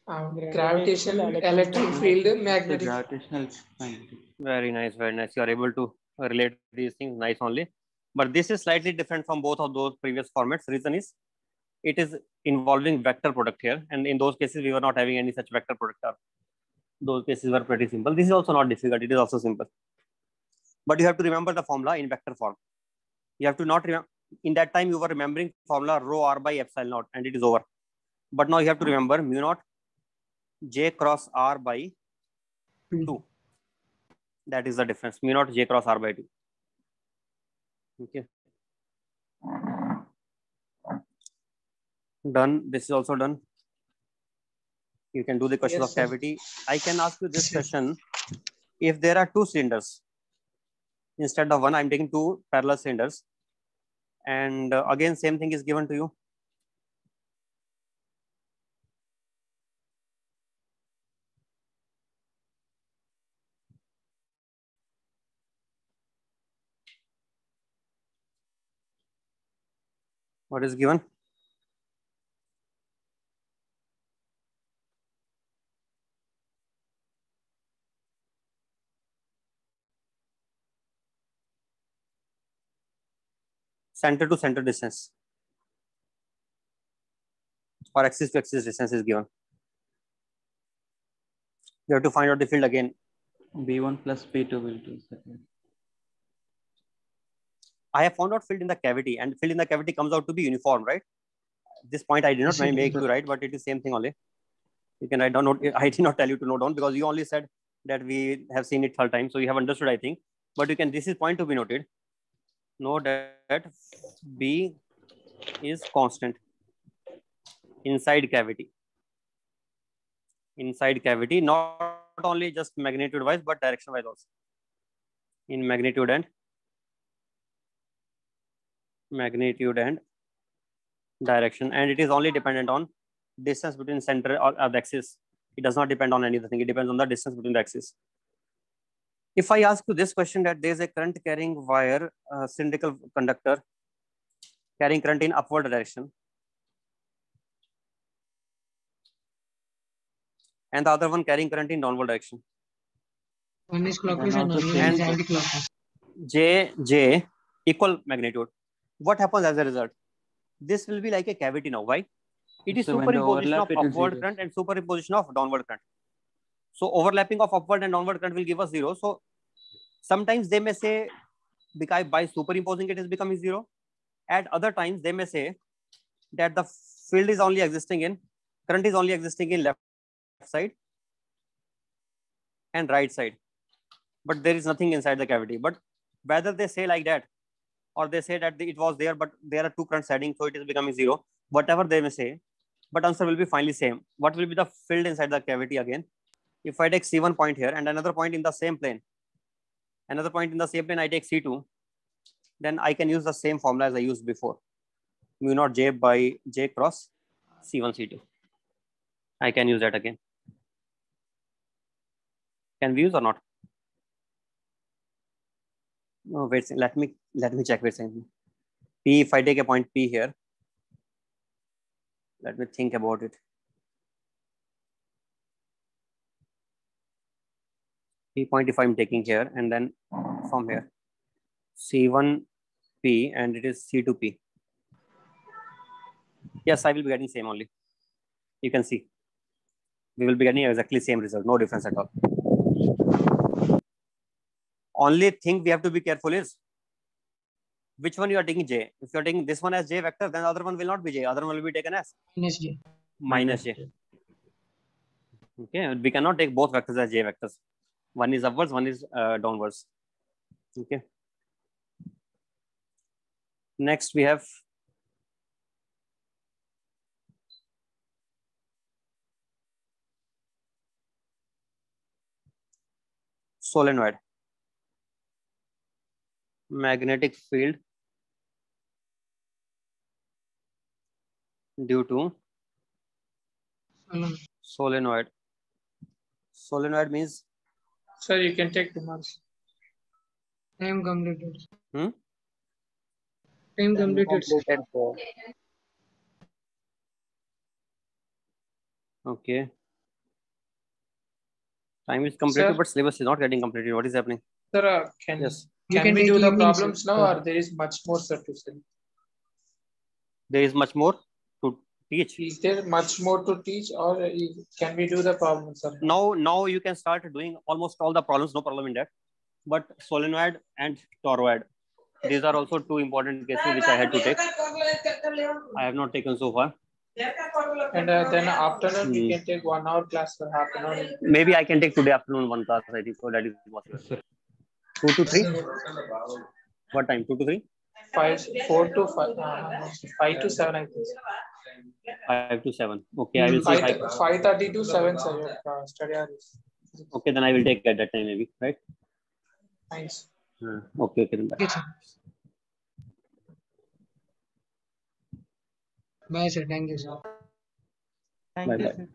[SPEAKER 2] Gravitational, electric field,
[SPEAKER 3] The
[SPEAKER 2] magnetic.
[SPEAKER 3] gravitational magnetic.
[SPEAKER 1] Very nice, very nice. You are able to relate these things nice only. But this is slightly different from both of those previous formats. Reason is, it is involving vector product here. And in those cases, we were not having any such vector product. Those cases were pretty simple. This is also not difficult. It is also simple. But you have to remember the formula in vector form. You have to not remember. In that time, you were remembering formula rho r by epsilon naught, and it is over. But now you have to remember mu naught J cross R by 2. That is the difference. Mu naught J cross R by 2. Okay. Done. This is also done. You can do the question
[SPEAKER 2] Yes,
[SPEAKER 1] of
[SPEAKER 2] sir.
[SPEAKER 1] cavity. I can ask you this question. If there are 2 cylinders, instead of 1, I'm taking 2 parallel cylinders. And again, same thing is given to you. What is given? Center to center distance or axis to axis distance is given. You have to find out the field again.
[SPEAKER 3] B1 plus B2 will do.
[SPEAKER 1] I have found out field in the cavity, and field in the cavity comes out to be uniform, right? This point I did not make you write, but it is same thing only. You can write down. Note, I did not tell you to note down because you only said that we have seen it third time, so you have understood, I think. But you can. This is point to be noted. Note that B is constant inside cavity. Inside cavity, not only just magnitude wise, but direction wise also. In magnitude and direction, and it is only dependent on distance between center or the axis. It does not depend on anything. It depends on the distance between the axis. If I ask you this question, that there is a current carrying wire, cylindrical conductor carrying current in upward direction, and the other one carrying current in downward direction.
[SPEAKER 8] One is clockwise and
[SPEAKER 3] also
[SPEAKER 8] one
[SPEAKER 3] same.
[SPEAKER 8] is anti-clockwise.
[SPEAKER 1] J equal magnitude. What happens as a result? This will be like a cavity now. Why? It is
[SPEAKER 3] So when they
[SPEAKER 1] superimposition of
[SPEAKER 3] overlap, it will
[SPEAKER 1] upward
[SPEAKER 3] zero.
[SPEAKER 1] current and superimposition of downward current. So overlapping of upward and downward current will give us zero. So sometimes they may say, because by superimposing it is becoming zero. At other times they may say that the field is only existing in, current is only existing in left side and right side, but there is nothing inside the cavity. But whether they say like that, or they say that it was there, but there are two currents heading, so it is becoming zero. Whatever they may say, but answer will be finally same. What will be the field inside the cavity again? If I take C1 point here and another point in the same plane, I take C2, then I can use the same formula as I used before. Mu naught J by J cross C1, C2. I can use that again. Can we use or not? No, wait, let me check. Wait a second. P, if I take a point P here, let me think about it. P point if I'm taking here, and then from here, C1P and it is C2P. Yes, I will be getting same only. You can see. We will be getting exactly same result, no difference at all. Only thing we have to be careful is which one you are taking J. If you are taking this one as J vector, then the other one will not be J. Other one will be taken as
[SPEAKER 8] Minus J.
[SPEAKER 1] minus J. Okay, we cannot take both vectors as J vectors. One is upwards, one is downwards. Okay. Next we have solenoid. Magnetic field due to solenoid. Solenoid means,
[SPEAKER 2] Sir, you can take 2 marks.
[SPEAKER 8] Time completed.
[SPEAKER 7] Time
[SPEAKER 8] Time completed.
[SPEAKER 7] completed, sir.
[SPEAKER 1] okay, time is completed,
[SPEAKER 2] Sir?
[SPEAKER 1] but syllabus is not getting completed. What is happening?
[SPEAKER 2] Sir, can
[SPEAKER 1] Yes,
[SPEAKER 8] You
[SPEAKER 2] can
[SPEAKER 8] can
[SPEAKER 2] we
[SPEAKER 8] take
[SPEAKER 2] do the
[SPEAKER 8] evening,
[SPEAKER 2] problems
[SPEAKER 8] sir.
[SPEAKER 2] now, or there is much more, sir, to say?
[SPEAKER 1] there is much more to teach.
[SPEAKER 2] Is there much more to teach, or can we do the problems, sir?
[SPEAKER 1] Now you can start doing almost all the problems, no problem in that. But solenoid and toroid, these are also two important cases which I had to take. I have not taken so far.
[SPEAKER 2] And then afternoon we can take 1 hour class for half an hour.
[SPEAKER 1] Maybe I can take today afternoon one class, I think, so that is possible. 2 to 3? What time? 2 to 3?
[SPEAKER 2] 4 to 5, 5 to 7, I think.
[SPEAKER 1] 5 to 7. Okay, I will see.
[SPEAKER 2] 5:30 to 7, sir. Your study hours.
[SPEAKER 1] Okay, then I will take at that time maybe, right?
[SPEAKER 2] Thanks.
[SPEAKER 1] Okay, then bye.
[SPEAKER 8] Okay, sir. Bye, sir. Thank you, sir.
[SPEAKER 4] Thank
[SPEAKER 1] Bye
[SPEAKER 4] you,
[SPEAKER 1] bye.
[SPEAKER 4] sir.